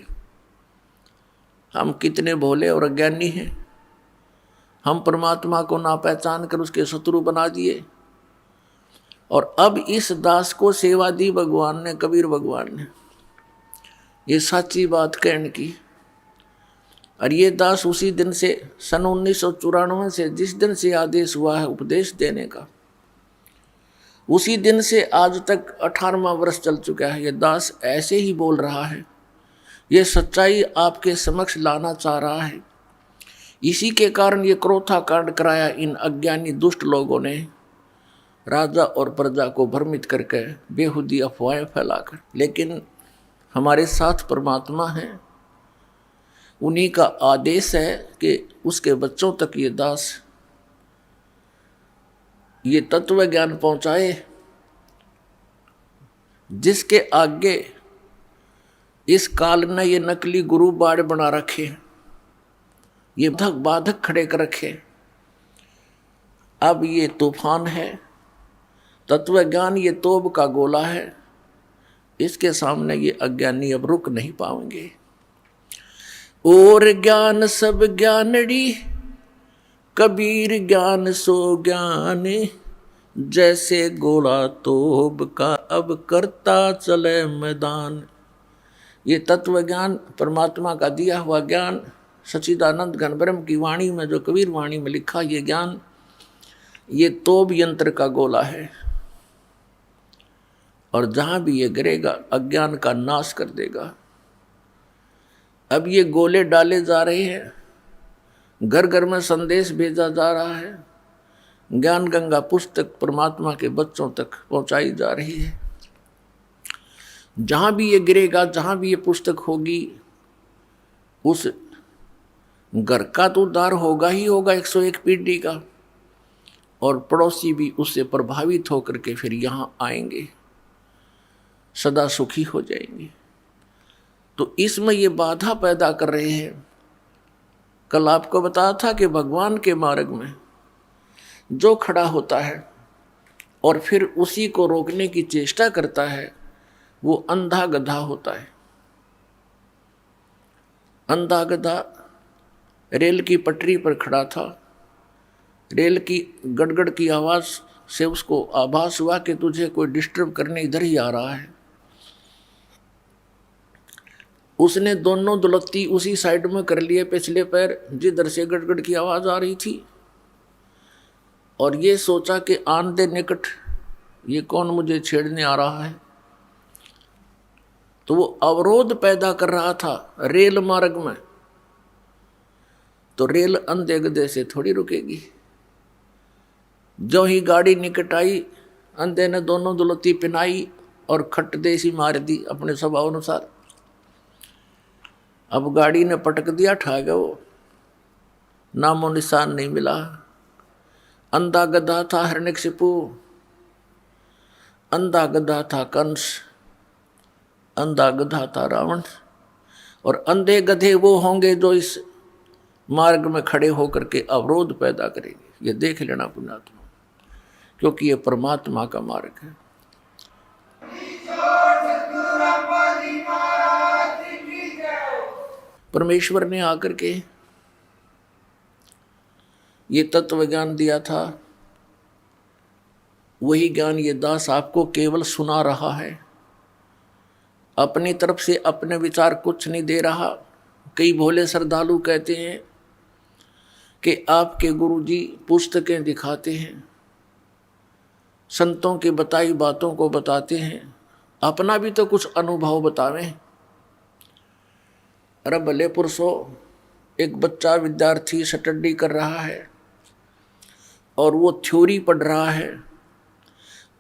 हम कितने भोले और अज्ञानी हैं, हम परमात्मा को ना पहचान कर उसके शत्रु बना दिए। और अब इस दास को सेवा दी भगवान ने, कबीर भगवान ने, ये सच्ची बात कहने की। और ये दास उसी दिन से, सन 1994 से, जिस दिन से आदेश हुआ है उपदेश देने का, उसी दिन से आज तक 18वां वर्ष चल चुका है। ये दास ऐसे ही बोल रहा है, ये सच्चाई आपके समक्ष लाना चाह रहा है। इसी के कारण ये क्रोथा कांड कराया इन अज्ञानी दुष्ट लोगों ने, राजा और प्रजा को भ्रमित करके बेहुदी अफवाहें फैलाकर। लेकिन हमारे साथ परमात्मा है, उन्हीं का आदेश है कि उसके बच्चों तक ये दास ये तत्व ज्ञान पहुंचाए, जिसके आगे इस काल ने ये नकली गुरु बाड़ बना रखे, ये बाधक खड़े कर रखे। अब ये तूफान है, तत्व ज्ञान ये तोब का गोला है, इसके सामने ये अज्ञानी अब रुक नहीं पाएंगे। और ज्ञान सब ज्ञानड़ी, कबीर ज्ञान सो ज्ञान, जैसे गोला तोब का अब करता चले मैदान। ये तत्व ज्ञान परमात्मा का दिया हुआ ज्ञान, सच्चिदानंद घन ब्रह्म की वाणी में, जो कबीर वाणी में लिखा, ये ज्ञान ये तोब यंत्र का गोला है, और जहां भी ये गिरेगा अज्ञान का नाश कर देगा। अब ये गोले डाले जा रहे हैं, घर घर में संदेश भेजा जा रहा है, ज्ञान गंगा पुस्तक परमात्मा के बच्चों तक पहुंचाई जा रही है। जहां भी ये गिरेगा, जहां भी ये पुस्तक होगी, उस घर का तो उद्धार होगा ही होगा 101 पीढ़ी का, और पड़ोसी भी उससे प्रभावित होकर के फिर यहाँ आएंगे, सदा सुखी हो जाएंगे। तो इसमें ये बाधा पैदा कर रहे हैं। कल आपको बताया था कि भगवान के मार्ग में जो खड़ा होता है और फिर उसी को रोकने की चेष्टा करता है, वो अंधा गधा होता है। अंधा गधा रेल की पटरी पर खड़ा था, रेल की गड़गड़ की आवाज़ से उसको आभास हुआ कि तुझे कोई डिस्टर्ब करने इधर ही आ रहा है। उसने दोनों दुलत्ती उसी साइड में कर लिए, पिछले पैर जिधर से गड़गड़ की आवाज़ आ रही थी, और ये सोचा कि आन दे निकट, ये कौन मुझे छेड़ने आ रहा है। तो वो अवरोध पैदा कर रहा था रेल मार्ग में। तो रेल अंधे गधे से थोड़ी रुकेगी। जो ही गाड़ी निकट आई, अंधे ने दोनों दुलत्ती पिनाई और खट देसी मार दी अपने स्वभाव अनुसार। अब गाड़ी ने पटक दिया, ठा गया वो, नामो निशान नहीं मिला। अंधा गधा था हिरण्यकशिपु, अंधा गधा था कंस, अंधा गधा था रावण, और अंधे गधे वो होंगे जो इस मार्ग में खड़े होकर के अवरोध पैदा करेंगे। ये देख लेना पुण्यात्मा, क्योंकि ये परमात्मा का मार्ग है। परमेश्वर ने आकर के ये तत्व ज्ञान दिया था, वही ज्ञान ये दास आपको केवल सुना रहा है, अपनी तरफ से अपने विचार कुछ नहीं दे रहा। कई भोले श्रद्धालु कहते हैं कि आपके गुरुजी पुस्तकें दिखाते हैं, संतों की बताई बातों को बताते हैं, अपना भी तो कुछ अनुभव बतावें। अरे भले पुरुषों, एक बच्चा विद्यार्थी स्टडी कर रहा है और वो थ्योरी पढ़ रहा है,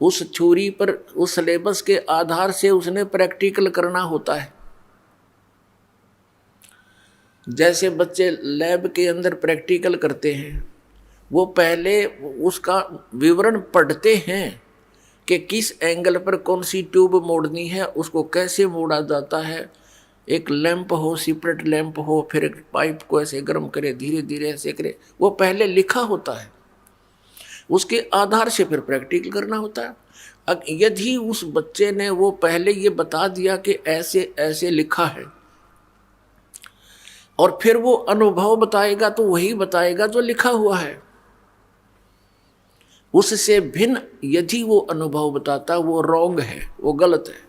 उस थ्योरी पर, उस सिलेबस के आधार से उसने प्रैक्टिकल करना होता है। जैसे बच्चे लैब के अंदर प्रैक्टिकल करते हैं, वो पहले उसका विवरण पढ़ते हैं कि किस एंगल पर कौन सी ट्यूब मोड़नी है, उसको कैसे मोड़ा जाता है। एक लैंप हो, सेपरेट लैंप हो, फिर एक पाइप को ऐसे गर्म करे, धीरे धीरे ऐसे करे, वो पहले लिखा होता है, उसके आधार से फिर प्रैक्टिकल करना होता है। यदि उस बच्चे ने वो पहले ये बता दिया कि ऐसे ऐसे लिखा है, और फिर वो अनुभव बताएगा तो वही बताएगा जो लिखा हुआ है। उससे भिन्न यदि वो अनुभव बताता, वो रॉन्ग है, वो गलत है।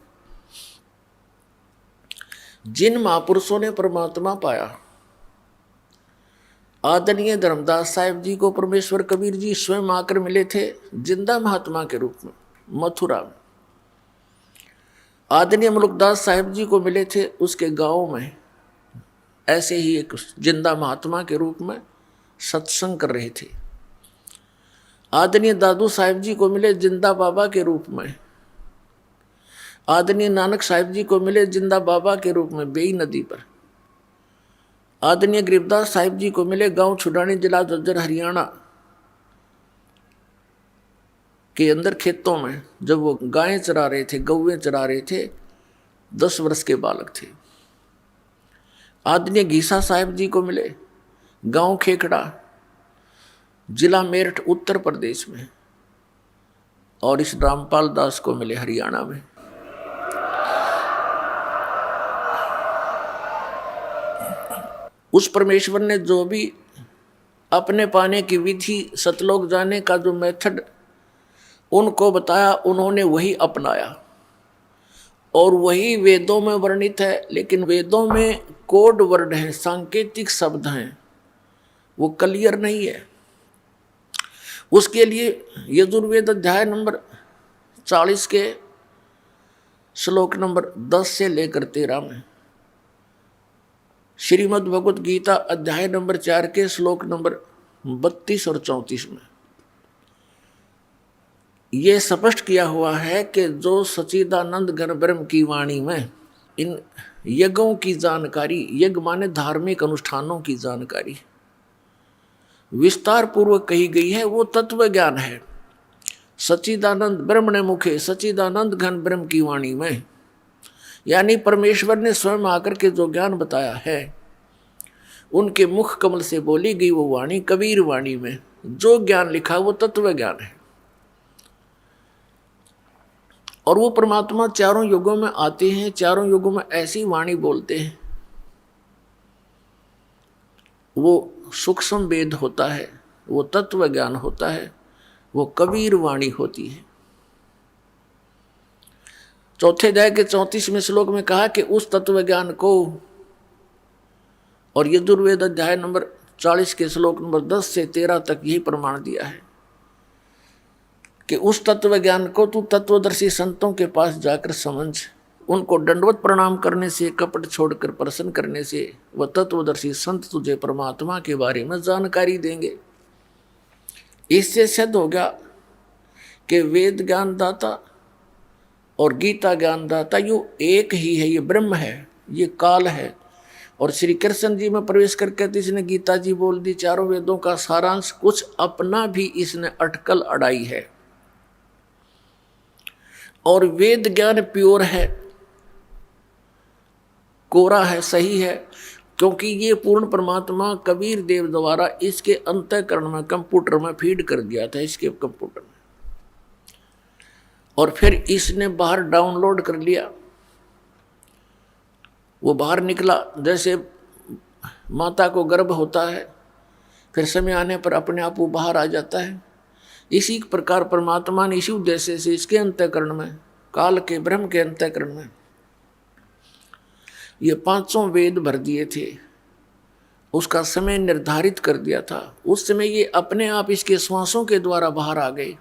जिन महापुरुषों ने परमात्मा पाया, आदरणीय धर्मदास साहिब जी को परमेश्वर कबीर जी स्वयं आकर मिले थे जिंदा महात्मा के रूप में मथुरा में। आदरणीय मुलुकदास साहिब जी को मिले थे उसके गांव में, ऐसे ही एक जिंदा महात्मा के रूप में सत्संग कर रहे थे। आदरणीय दादू साहिब जी को मिले जिंदा बाबा के रूप में। आदरणीय नानक साहिब जी को मिले जिंदा बाबा के रूप में बेई नदी पर। आदरणीय गरीबदास साहिब जी को मिले गांव छुड़ानी, जिला झज्जर, हरियाणा के अंदर खेतों में, जब वो गायें चरा रहे थे, गौएं चरा रहे थे, 10 वर्ष के बालक थे। आदरणीय घीसा साहिब जी को मिले गांव खेखड़ा, जिला मेरठ, उत्तर प्रदेश में, और इस रामपाल दास को मिले हरियाणा में। उस परमेश्वर ने जो भी अपने पाने की विधि, सतलोक जाने का जो मेथड उनको बताया, उन्होंने वही अपनाया, और वही वेदों में वर्णित है। लेकिन वेदों में कोड वर्ड हैं, सांकेतिक शब्द हैं, वो क्लियर नहीं है। उसके लिए यजुर्वेद अध्याय नंबर 40 के श्लोक नंबर 10 से लेकर 13 में, श्रीमद् भगवत गीता अध्याय नंबर 4 के श्लोक नंबर 32 और 34 में ये स्पष्ट किया हुआ है कि जो सच्चिदानंद घन ब्रह्म की वाणी में इन यज्ञों की जानकारी, यज्ञ माने धार्मिक अनुष्ठानों की जानकारी विस्तार पूर्वक कही गई है, वो तत्व ज्ञान है। सच्चिदानंद ब्रह्म ने मुखे सच्चिदानंद घन ब्रह्म की वाणी में, यानी परमेश्वर ने स्वयं आकर के जो ज्ञान बताया है, उनके मुख कमल से बोली गई वो वाणी, कबीर वाणी में जो ज्ञान लिखा वो तत्व ज्ञान है। और वो परमात्मा चारों युगों में आते हैं, चारों युगों में ऐसी वाणी बोलते हैं, वो सूक्ष्म वेद होता है, वो तत्व ज्ञान होता है, वो कबीर वाणी होती है। चौथे अध्याय के 34वें श्लोक में कहा कि उस तत्व ज्ञान को, और यजुर्वेद अध्याय नंबर 40 के श्लोक नंबर 10 से 13 तक यही प्रमाण दिया है कि उस तत्व ज्ञान को तू तत्वदर्शी संतों के पास जाकर समझ, उनको दंडवत प्रणाम करने से, कपट छोड़कर प्रसन्न करने से वह तत्वदर्शी संत तुझे परमात्मा के बारे में जानकारी देंगे। इससे सिद्ध हो गया कि वेद ज्ञानदाता और गीता ज्ञानदाता यो एक ही है, ये ब्रह्म है, ये काल है। और श्री कृष्ण जी में प्रवेश करके तो इसने गीता जी बोल दी, चारों वेदों का सारांश, कुछ अपना भी इसने अटकल अड़ाई है। और वेद ज्ञान प्योर है, कोरा है, सही है, क्योंकि ये पूर्ण परमात्मा कबीर देव द्वारा इसके अंतःकरण में कंप्यूटर में फीड कर दिया था, इसके कंप्यूटर में, और फिर इसने बाहर डाउनलोड कर लिया। वो बाहर निकला, जैसे माता को गर्भ होता है, फिर समय आने पर अपने आप वो बाहर आ जाता है। इसी प्रकार परमात्मा ने इसी उद्देश्य से इसके अंतःकरण में, काल के ब्रह्म के अंतःकरण में ये 500 वेद भर दिए थे। उसका समय निर्धारित कर दिया था। उस समय ये अपने आप इसके श्वासों के द्वारा बाहर आ गए।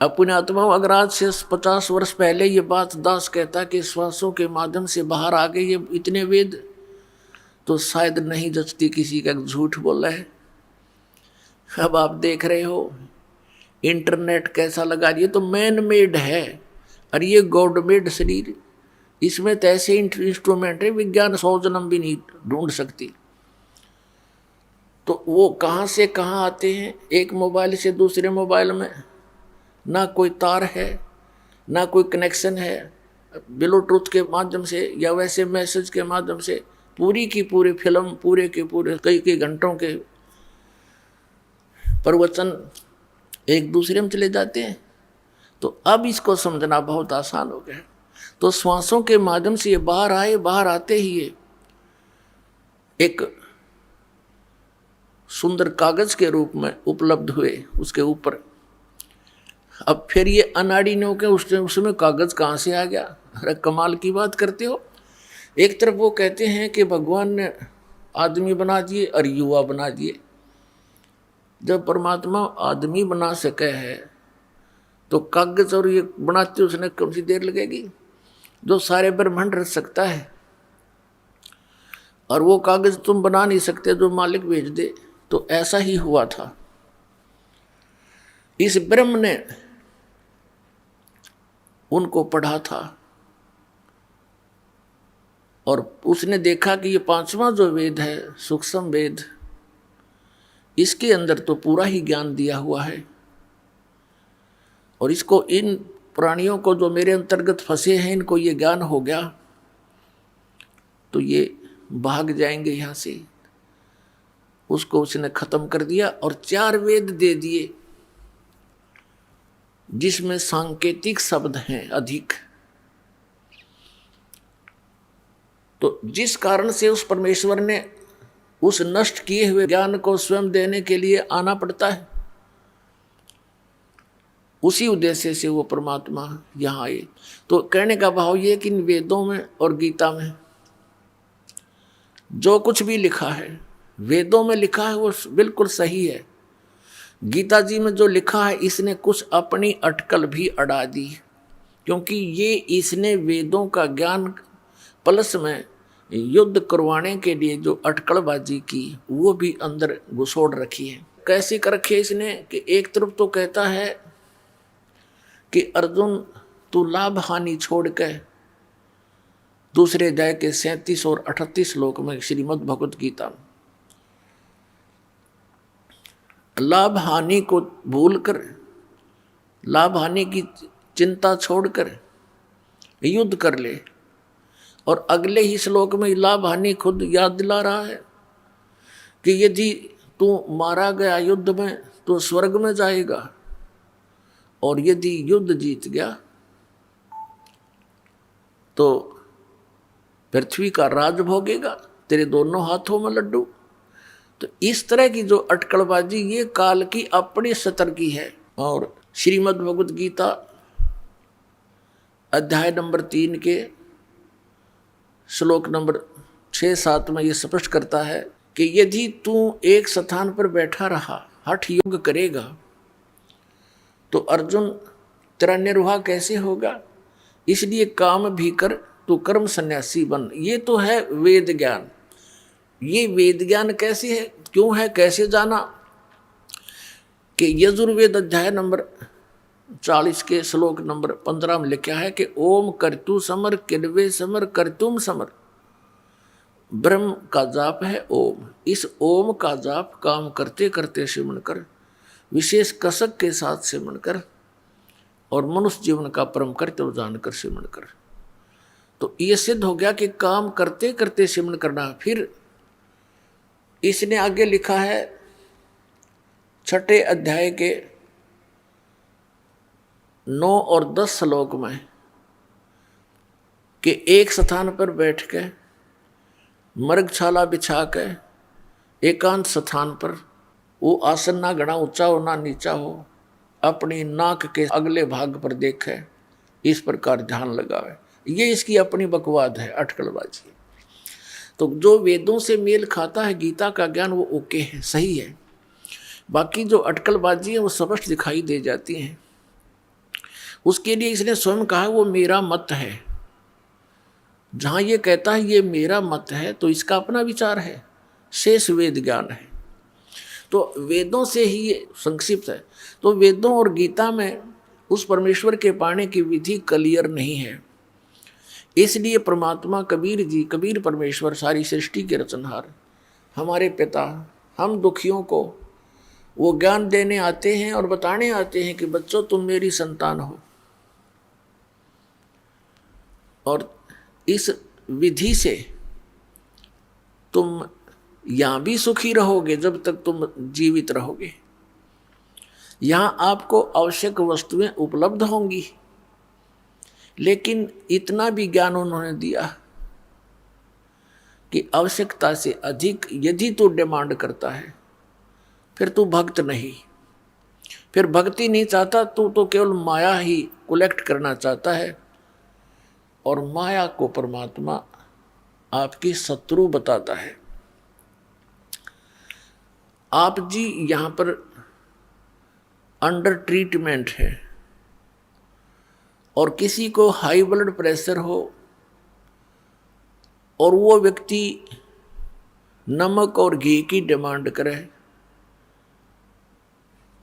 अपने आत्मा, अगर आज से 50 वर्ष पहले ये बात दास कहता कि श्वासों के माध्यम से बाहर आ गए ये इतने वेद, तो शायद नहीं जचती किसी का झूठ बोल रहा है। अब आप देख रहे हो इंटरनेट कैसा लगा, ये तो मैन मेड है और ये गॉड मेड शरीर, इसमें तो ऐसे इंस्ट्रूमेंट है विज्ञान 100 जन्म भी नहीं ढूंढ सकती। तो वो कहाँ से कहाँ आते हैं, एक मोबाइल से दूसरे मोबाइल में ना कोई तार है, ना कोई कनेक्शन है, ब्लूटूथ के माध्यम से या वैसे मैसेज के माध्यम से पूरी की पूरी फिल्म, पूरे के पूरे कई घंटों के प्रवचन एक दूसरे में चले जाते हैं। तो अब इसको समझना बहुत आसान हो गया। तो श्वासों के माध्यम से ये बाहर आए, बाहर आते ही ये एक सुंदर कागज के रूप में उपलब्ध हुए उसके ऊपर। अब फिर ये अनाड़ी ने के उसमें कागज कहाँ से आ गया? अरे कमाल की बात करते हो। एक तरफ वो कहते हैं कि भगवान ने आदमी बना दिए और युवा बना दिए। जब परमात्मा आदमी बना सके है तो कागज और ये बनाते उसने कम सी देर लगेगी? जो सारे ब्रह्मांड रच सकता है, और वो कागज तुम बना नहीं सकते जो मालिक भेज दे। तो ऐसा ही हुआ था। इस ब्रह्म ने उनको पढ़ा था और उसने देखा कि ये 5वां जो वेद है, सूक्ष्म वेद, इसके अंदर तो पूरा ही ज्ञान दिया हुआ है, और इसको इन प्राणियों को जो मेरे अंतर्गत फंसे हैं इनको ये ज्ञान हो गया तो ये भाग जाएंगे यहाँ से। उसको उसने खत्म कर दिया और 4 वेद दे दिए जिसमें सांकेतिक शब्द हैं अधिक। तो जिस कारण से उस परमेश्वर ने उस नष्ट किए हुए ज्ञान को स्वयं देने के लिए आना पड़ता है, उसी उद्देश्य से वो परमात्मा यहाँ आए। तो कहने का भाव ये कि इन वेदों में और गीता में जो कुछ भी लिखा है, वेदों में लिखा है वो बिल्कुल सही है। गीता जी में जो लिखा है इसने कुछ अपनी अटकल भी अड़ा दी, क्योंकि ये इसने वेदों का ज्ञान प्लस में युद्ध करवाने के लिए जो अटकलबाजी की वो भी अंदर घुसोड़ रखी है। कैसे कर रखी है इसने कि एक तरफ तो कहता है कि अर्जुन तू लाभ हानि छोड़ के, दूसरे अध्याय के 37 और 38 श्लोक में श्रीमद् भगवत गीता, लाभ हानि को भूलकर, लाभ हानि की चिंता छोड़कर युद्ध कर ले। और अगले ही श्लोक में लाभ हानि खुद याद दिला रहा है कि यदि तू मारा गया युद्ध में तो स्वर्ग में जाएगा, और यदि युद्ध जीत गया तो पृथ्वी का राज भोगेगा, तेरे दोनों हाथों में लड्डू। तो इस तरह की जो अटकलबाजी ये काल की अपनी सतर की है। और श्रीमद् भगवत गीता अध्याय नंबर 3 के श्लोक नंबर 6-7 में ये स्पष्ट करता है कि यदि तू एक स्थान पर बैठा रहा, हठ योग करेगा, तो अर्जुन तेरा निर्वाह कैसे होगा? इसलिए काम भी कर, तू कर्म सन्यासी बन। ये तो है वेद ज्ञान। ये वेद ज्ञान कैसे है, क्यों है, कैसे जाना? कि यजुर्वेद अध्याय नंबर 40 के श्लोक नंबर 15 में लिखा है कि ओम कर्तु समर किन्वे समर कर्तुम समर। ब्रह्म का जाप है ओम। इस ओम का जाप काम करते करते सिमरण कर, विशेष कसक के साथ सिमरण कर, और मनुष्य जीवन का परम कर्तव्य जानकर सिमरण कर। तो ये सिद्ध हो गया कि काम करते करते सिमरन करना। फिर इसने आगे लिखा है 6 अध्याय के 9 और 10 श्लोक में कि एक स्थान पर बैठ के मृगछाला बिछा के एकांत स्थान पर, वो आसन ना घना ऊंचा हो ना नीचा हो, अपनी नाक के अगले भाग पर देखे, इस प्रकार ध्यान लगावे। ये इसकी अपनी बकवाद है, अटकलबाजी। तो जो वेदों से मेल खाता है, गीता का ज्ञान, वो ओके है, सही है। बाकी जो अटकलबाजी है वो स्पष्ट दिखाई दे जाती हैं। उसके लिए इसने स्वयं कहा वो मेरा मत है। जहाँ ये कहता है ये मेरा मत है तो इसका अपना विचार है, शेष वेद ज्ञान है। तो वेदों से ही ये संक्षिप्त है। तो वेदों और गीता में उस परमेश्वर के पाने की विधि क्लियर नहीं है। इसलिए परमात्मा कबीर जी, कबीर परमेश्वर, सारी सृष्टि के रचनहार, हमारे पिता, हम दुखियों को वो ज्ञान देने आते हैं और बताने आते हैं कि बच्चों तुम मेरी संतान हो, और इस विधि से तुम यहाँ भी सुखी रहोगे जब तक तुम जीवित रहोगे। यहाँ आपको आवश्यक वस्तुएं उपलब्ध होंगी, लेकिन इतना भी ज्ञान उन्होंने दिया कि आवश्यकता से अधिक यदि तू डिमांड करता है फिर तू भक्त नहीं, फिर भक्ति नहीं चाहता, तू तो केवल माया ही कलेक्ट करना चाहता है। और माया को परमात्मा आपकी शत्रु बताता है। आप जी यहाँ पर अंडर ट्रीटमेंट है, और किसी को हाई ब्लड प्रेशर हो और वो व्यक्ति नमक और घी की डिमांड करे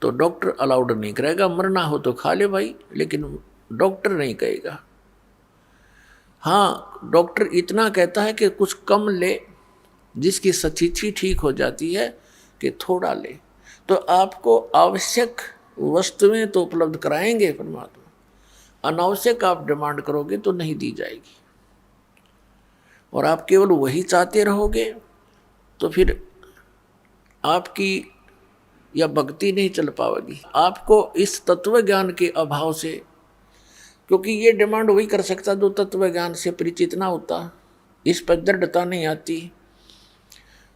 तो डॉक्टर अलाउड नहीं करेगा। मरना हो तो खा ले भाई, लेकिन डॉक्टर नहीं कहेगा। हाँ, डॉक्टर इतना कहता है कि कुछ कम ले, जिसकी सचीची ठीक हो जाती है कि थोड़ा ले। तो आपको आवश्यक वस्तुएं तो उपलब्ध कराएंगे परमात्मा, अनावश्यक आप डिमांड करोगे तो नहीं दी जाएगी। और आप केवल वही चाहते रहोगे तो फिर आपकी या भक्ति नहीं चल पाएगी। आपको इस तत्व ज्ञान के अभाव से, क्योंकि ये डिमांड वही कर सकता जो तत्व ज्ञान से परिचित ना होता, इस पर दृढ़ता नहीं आती,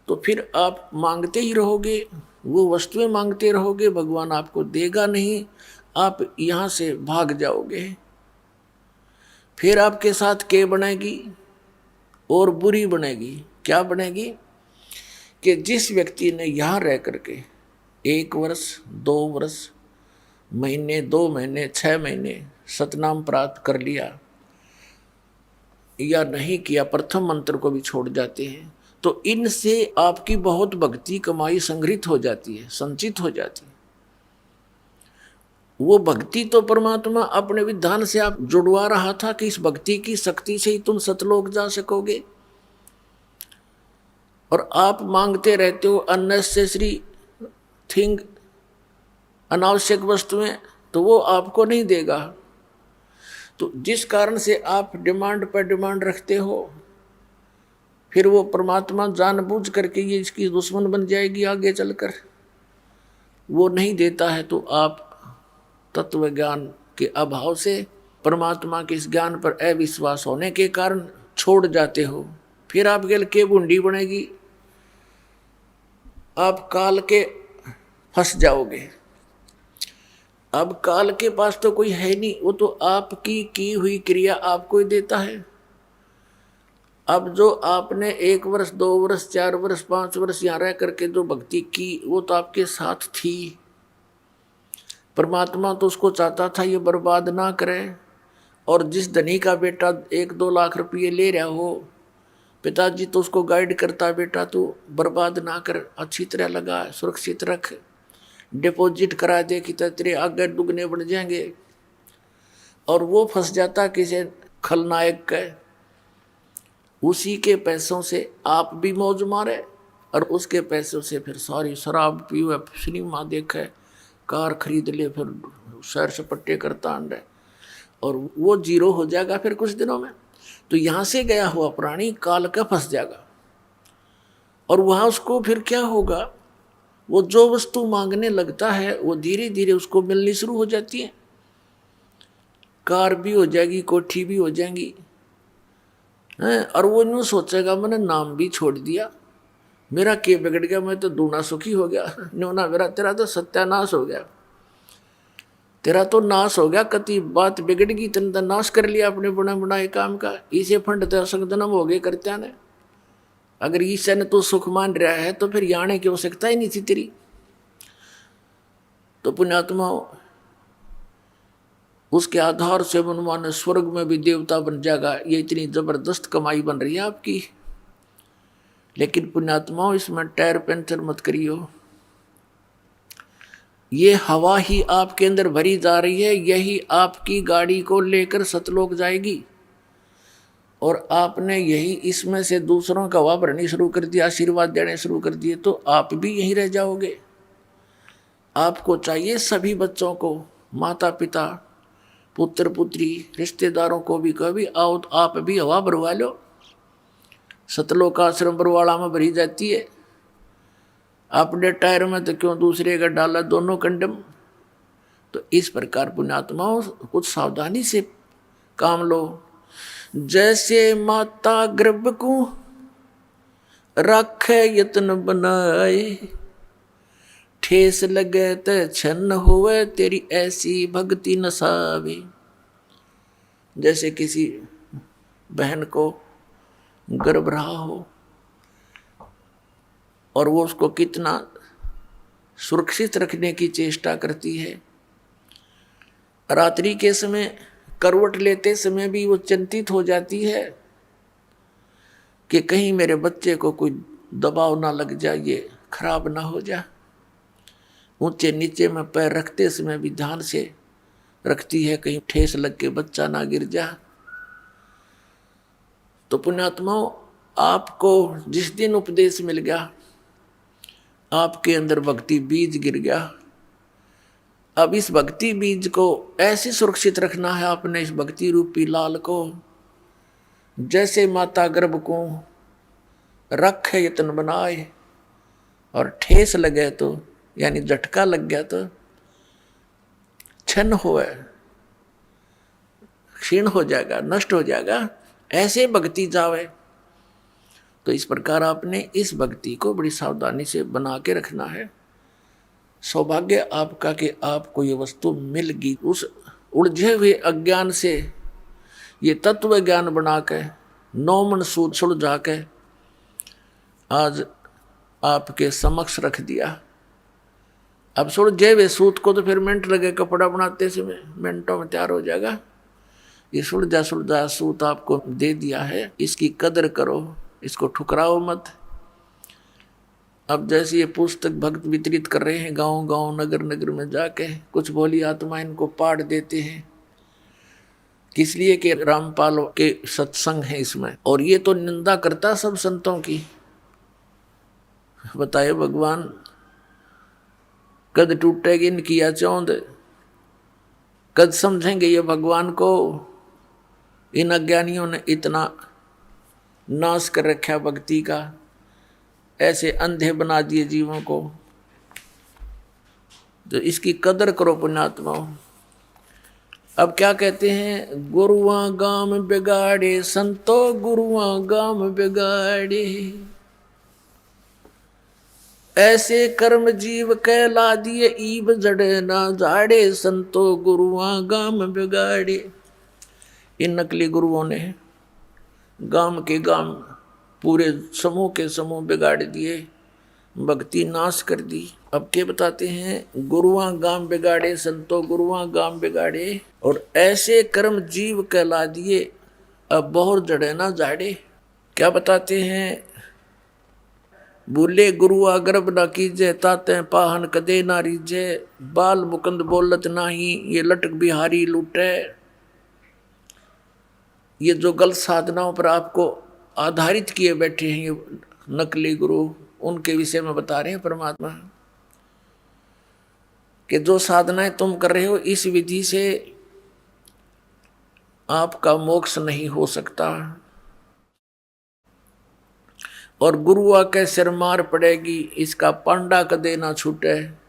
तो फिर आप मांगते ही रहोगे, वो वस्तुएं मांगते रहोगे, भगवान आपको देगा नहीं, आप यहाँ से भाग जाओगे। फिर आपके साथ क्या बनेगी? और बुरी बनेगी। क्या बनेगी? कि जिस व्यक्ति ने यहाँ रह करके 1 वर्ष, 2 वर्ष, महीने, 2 महीने, 6 महीने सतनाम प्राप्त कर लिया या नहीं किया, प्रथम मंत्र को भी छोड़ जाते हैं, तो इनसे आपकी बहुत भक्ति कमाई संग्रहित हो जाती है, संचित हो जाती है। वो भक्ति तो परमात्मा अपने विधान से आप जुड़वा रहा था कि इस भक्ति की शक्ति से ही तुम सतलोक जा सकोगे, और आप मांगते रहते हो अननेसेसरी थिंग, अनावश्यक वस्तुएं, तो वो आपको नहीं देगा। तो जिस कारण से आप डिमांड पर डिमांड रखते हो, फिर वो परमात्मा जानबूझ करके ये इसकी दुश्मन बन जाएगी आगे चलकर, वो नहीं देता है। तो आप तत्व ज्ञान के अभाव से, परमात्मा के इस ज्ञान पर अविश्वास होने के कारण छोड़ जाते हो। फिर आप गल के बूंदी बनेगी, आप काल के फंस जाओगे। अब काल के पास तो कोई है नहीं, वो तो आपकी की हुई क्रिया आपको ही देता है। अब जो आपने 1 वर्ष, 2 वर्ष, 4 वर्ष, 5 वर्ष यहाँ रह करके जो भक्ति की, वो तो आपके साथ थी। परमात्मा तो उसको चाहता था ये बर्बाद ना करे। और जिस धनी का बेटा 1-2 लाख रुपये ले रहा हो, पिताजी तो उसको गाइड करता, बेटा तू बर्बाद ना कर, अच्छी तरह लगा, सुरक्षित रख, डिपॉजिट करा दे कि तेरे आगे दुगने बन जाएंगे। और वो फंस जाता किसी खलनायक के, उसी के पैसों से आप भी मौज मारे और उसके पैसों से फिर सारी शराब पीवे, सिनेमा देखे, कार खरीद ले, फिर सैर सपट्टे करता अंडे, और वो जीरो हो जाएगा फिर कुछ दिनों में। तो यहां से गया हुआ प्राणी काल का फंस जाएगा, और वहां उसको फिर क्या होगा, वो जो वस्तु मांगने लगता है वो धीरे धीरे उसको मिलनी शुरू हो जाती है। कार भी हो जाएगी, कोठी भी हो जाएंगी, और वो यूं सोचेगा मैंने नाम भी छोड़ दिया, मेरा क्या बिगड़ गया, मैं तो दूना सुखी हो गया। न्योना मेरा, तेरा तो सत्यानाश हो गया, तेरा तो नाश हो गया, कति बात बिगड़ गई, तेने तो नाश कर लिया अपने बुना बुनाए काम का। इसे फंड तो संगदनम हो गए करत्या ने। अगर ईश्वर ने तो सुख मान रहा है तो फिर आने की आवश्यकता ही नहीं थी तेरी। तो पुण्यात्मा, उसके आधार से मनमान स्वर्ग में भी देवता बन जाएगा। ये इतनी जबरदस्त कमाई बन रही है आपकी। लेकिन पुण्यात्माओं, इसमें टायर पंचर मत करियो। ये हवा ही आपके अंदर भरी जा रही है, यही आपकी गाड़ी को लेकर सतलोक जाएगी, और आपने यही इसमें से दूसरों का हवा भरनी शुरू कर दिया, आशीर्वाद देने शुरू कर दिए, तो आप भी यहीं रह जाओगे। आपको चाहिए सभी बच्चों को, माता पिता, पुत्र पुत्री, रिश्तेदारों को भी कभी आओ तो आप भी हवा भरवा लो। सतलोक आश्रम बरवाड़ा में भरी जाती है, अपने टायर में तो क्यों दूसरे का डाला, दोनों कंडम। तो इस प्रकार पुण्यात्माओं, कुछ सावधानी से काम लो। जैसे माता गर्भ को रखे यत्न बनाए, ठेस लगे ते छन्न हुए, तेरी ऐसी भक्ति नसावे। जैसे किसी बहन को गर्भ रहा हो और वो उसको कितना सुरक्षित रखने की चेष्टा करती है, रात्रि के समय करवट लेते समय भी वो चिंतित हो जाती है कि कहीं मेरे बच्चे को कोई दबाव ना लग जाए, ये खराब ना हो जाए। ऊंचे नीचे में पैर रखते समय भी ध्यान से रखती है, कहीं ठेस लग के बच्चा ना गिर जाए। तो पुण्यात्माओं, आपको जिस दिन उपदेश मिल गया, आपके अंदर भक्ति बीज गिर गया। अब इस भक्ति बीज को ऐसे सुरक्षित रखना है आपने, इस भक्ति रूपी लाल को, जैसे माता गर्भ को रखे यत्न बनाए, और ठेस लगे तो यानी झटका लग गया तो छन्न हुए, क्षीण हो जाएगा, नष्ट हो जाएगा, ऐसे भक्ति जावे। तो इस प्रकार आपने इस भक्ति को बड़ी सावधानी से बना के रखना है। सौभाग्य आपका कि आपको ये वस्तु मिल गई। उस उलझे हुए अज्ञान से ये तत्व ज्ञान बना के, नौ मन सूद सुलझा के आज आपके समक्ष रख दिया। अब सुलझे हुए सूत को तो फिर मिनट लगे, कपड़ा बनाते समय मिनटों में तैयार हो जाएगा। ये सुलझा सुलझा सूत आपको दे दिया है, इसकी कदर करो, इसको ठुकराओ मत। अब जैसे ये पुस्तक भक्त वितरित कर रहे हैं गांव गांव नगर नगर में जाके, कुछ भोली आत्मा इनको पाठ देते हैं, किस लिए कि रामपाल के सत्संग है इसमें, और ये तो निंदा करता सब संतों की। बताए भगवान, कद टूटेगी इनकी या चौंध, कद समझेंगे ये भगवान को। इन अज्ञानियों ने इतना नाश कर रखा भक्ति का, ऐसे अंधे बना दिए जीवों को। तो इसकी कदर करो पुण्यात्माओं। अब क्या कहते हैं, गुरुआ गाम बिगाड़े संतो, गुरुआ गाम बिगाड़े, ऐसे कर्म जीव कहला दिए, ईब जड़े ना जाड़े, संतो गुरुआ गाम बिगाड़े। इन नकली गुरुओं ने गाम के गाम, पूरे समूह के समूह बिगाड़ दिए, भक्ति नाश कर दी। अब क्या बताते हैं, गुरुआ गाम बिगाड़े संतो, गुरुआ गाम बिगाड़े, और ऐसे कर्म जीव कहला दिए, अब बहुत जड़े ना जाड़े। क्या बताते हैं, बोले गुरुआ गर्भ ना कीजे, ताते पाहन कदे ना रीजे, बाल मुकुंद बोलत नाही, ये लटक बिहारी लूटे। ये जो गलत साधनाओं पर आपको आधारित किए बैठे हैं ये नकली गुरु, उनके विषय में बता रहे हैं परमात्मा कि जो साधनाएं तुम कर रहे हो इस विधि से आपका मोक्ष नहीं हो सकता। और गुरु आके सिर मार पड़ेगी, इसका पांडा कदे ना छूटे।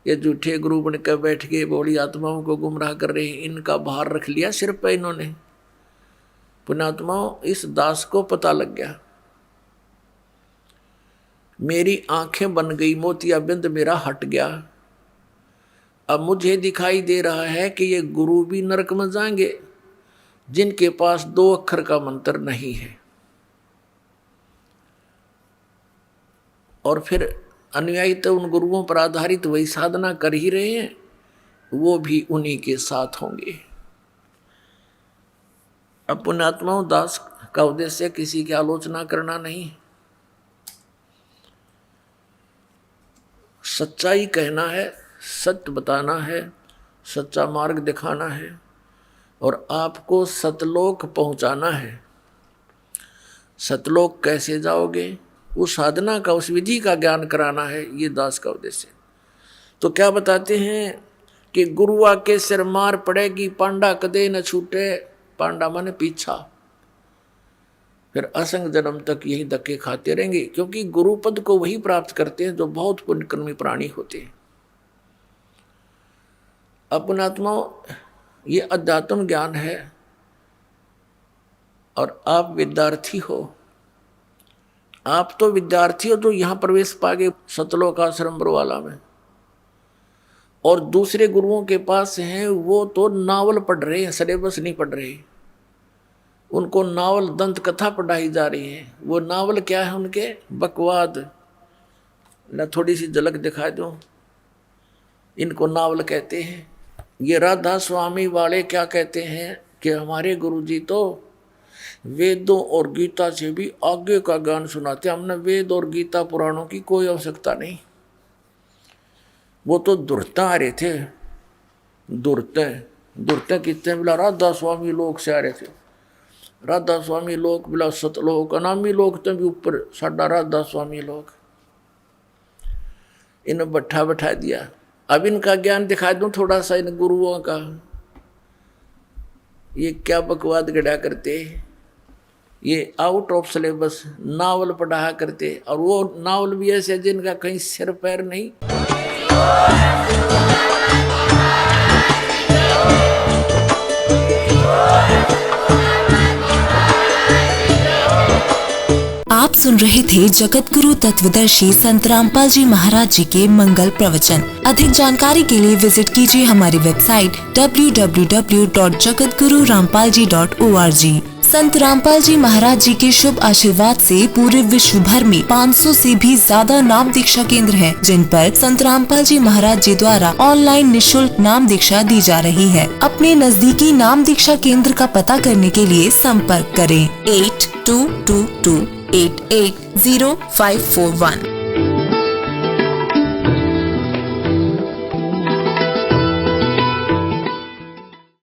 ये झूठे गुरु बन कर बैठ गए, बोली आत्माओं को गुमराह कर रहे, इनका भार रख लिया सिर पे इन्होंने। पुण्यात्माओं, इस दास को पता लग गया, मेरी आंखें बन गई, मोतियाबिंद मेरा हट गया। अब मुझे दिखाई दे रहा है कि ये गुरु भी नरक में जाएंगे जिनके पास 2 अक्षर का मंत्र नहीं है। और फिर अनुयायी तो उन गुरुओं पर आधारित वही साधना कर ही रहे हैं, वो भी उन्हीं के साथ होंगे। अब पुण्यात्माओं, दास का उद्देश्य किसी की आलोचना करना नहीं, सच्चाई कहना है, सत्य बताना है, सच्चा मार्ग दिखाना है और आपको सतलोक पहुंचाना है। सतलोक कैसे जाओगे, उस साधना का, उस विधि का ज्ञान कराना है, ये दास का उद्देश्य। तो क्या बताते हैं कि गुरु आके सिर मार पड़ेगी, पांडा कदे न छूटे। पांडा माने पीछा, फिर असंग जन्म तक यही धक्के खाते रहेंगे, क्योंकि गुरु पद को वही प्राप्त करते हैं जो बहुत पुण्यकर्मी प्राणी होते हैं। अपनात्माओं, ये अध्यात्म ज्ञान है और आप विद्यार्थी हो। आप तो विद्यार्थी हो तो यहाँ प्रवेश पागे सतलोक आश्रम बरवाला में, और दूसरे गुरुओं के पास हैं वो तो नावल पढ़ रहे हैं, सिलेबस नहीं पढ़ रहे। उनको नावल दंत कथा पढ़ाई जा रही है। वो नावल क्या है उनके? बकवाद। न थोड़ी सी झलक दिखा दूं, इनको नावल कहते हैं। ये राधा स्वामी वाले क्या कहते हैं कि हमारे गुरुजी तो वेदों और गीता से भी आगे का ज्ञान सुनाते, हमने वेद और गीता पुराणों की कोई आवश्यकता नहीं। वो तो दुर्ता आ रहे थे, दुर्ते कितने बोला राधा स्वामी लोग से आ रहे थे। राधा स्वामी लोग बोला सतलोक, अनामी लोग तो भी ऊपर, साडा राधा स्वामी लोग। इन्हें बैठा दिया। अब इनका ज्ञान दिखा दूं थोड़ा सा इन गुरुओं का। ये क्या बकवाद गढ़ा करते, ये आउट ऑफ सिलेबस नावल पढ़ा करते, और वो नावल भी ऐसे जिनका कहीं सिर पैर नहीं। आप सुन रहे थे जगत गुरु तत्वदर्शी संत रामपाल जी महाराज जी के मंगल प्रवचन। अधिक जानकारी के लिए विजिट कीजिए हमारी वेबसाइट www.jagatgururampalji.org। संत रामपाल जी महाराज जी के शुभ आशीर्वाद से पूरे विश्व भर में 500 से भी ज्यादा नाम दीक्षा केंद्र हैं, जिन पर संत रामपाल जी महाराज जी द्वारा ऑनलाइन निःशुल्क नाम दीक्षा दी जा रही है। अपने नजदीकी नाम दीक्षा केंद्र का पता करने के लिए संपर्क करें 8222880541।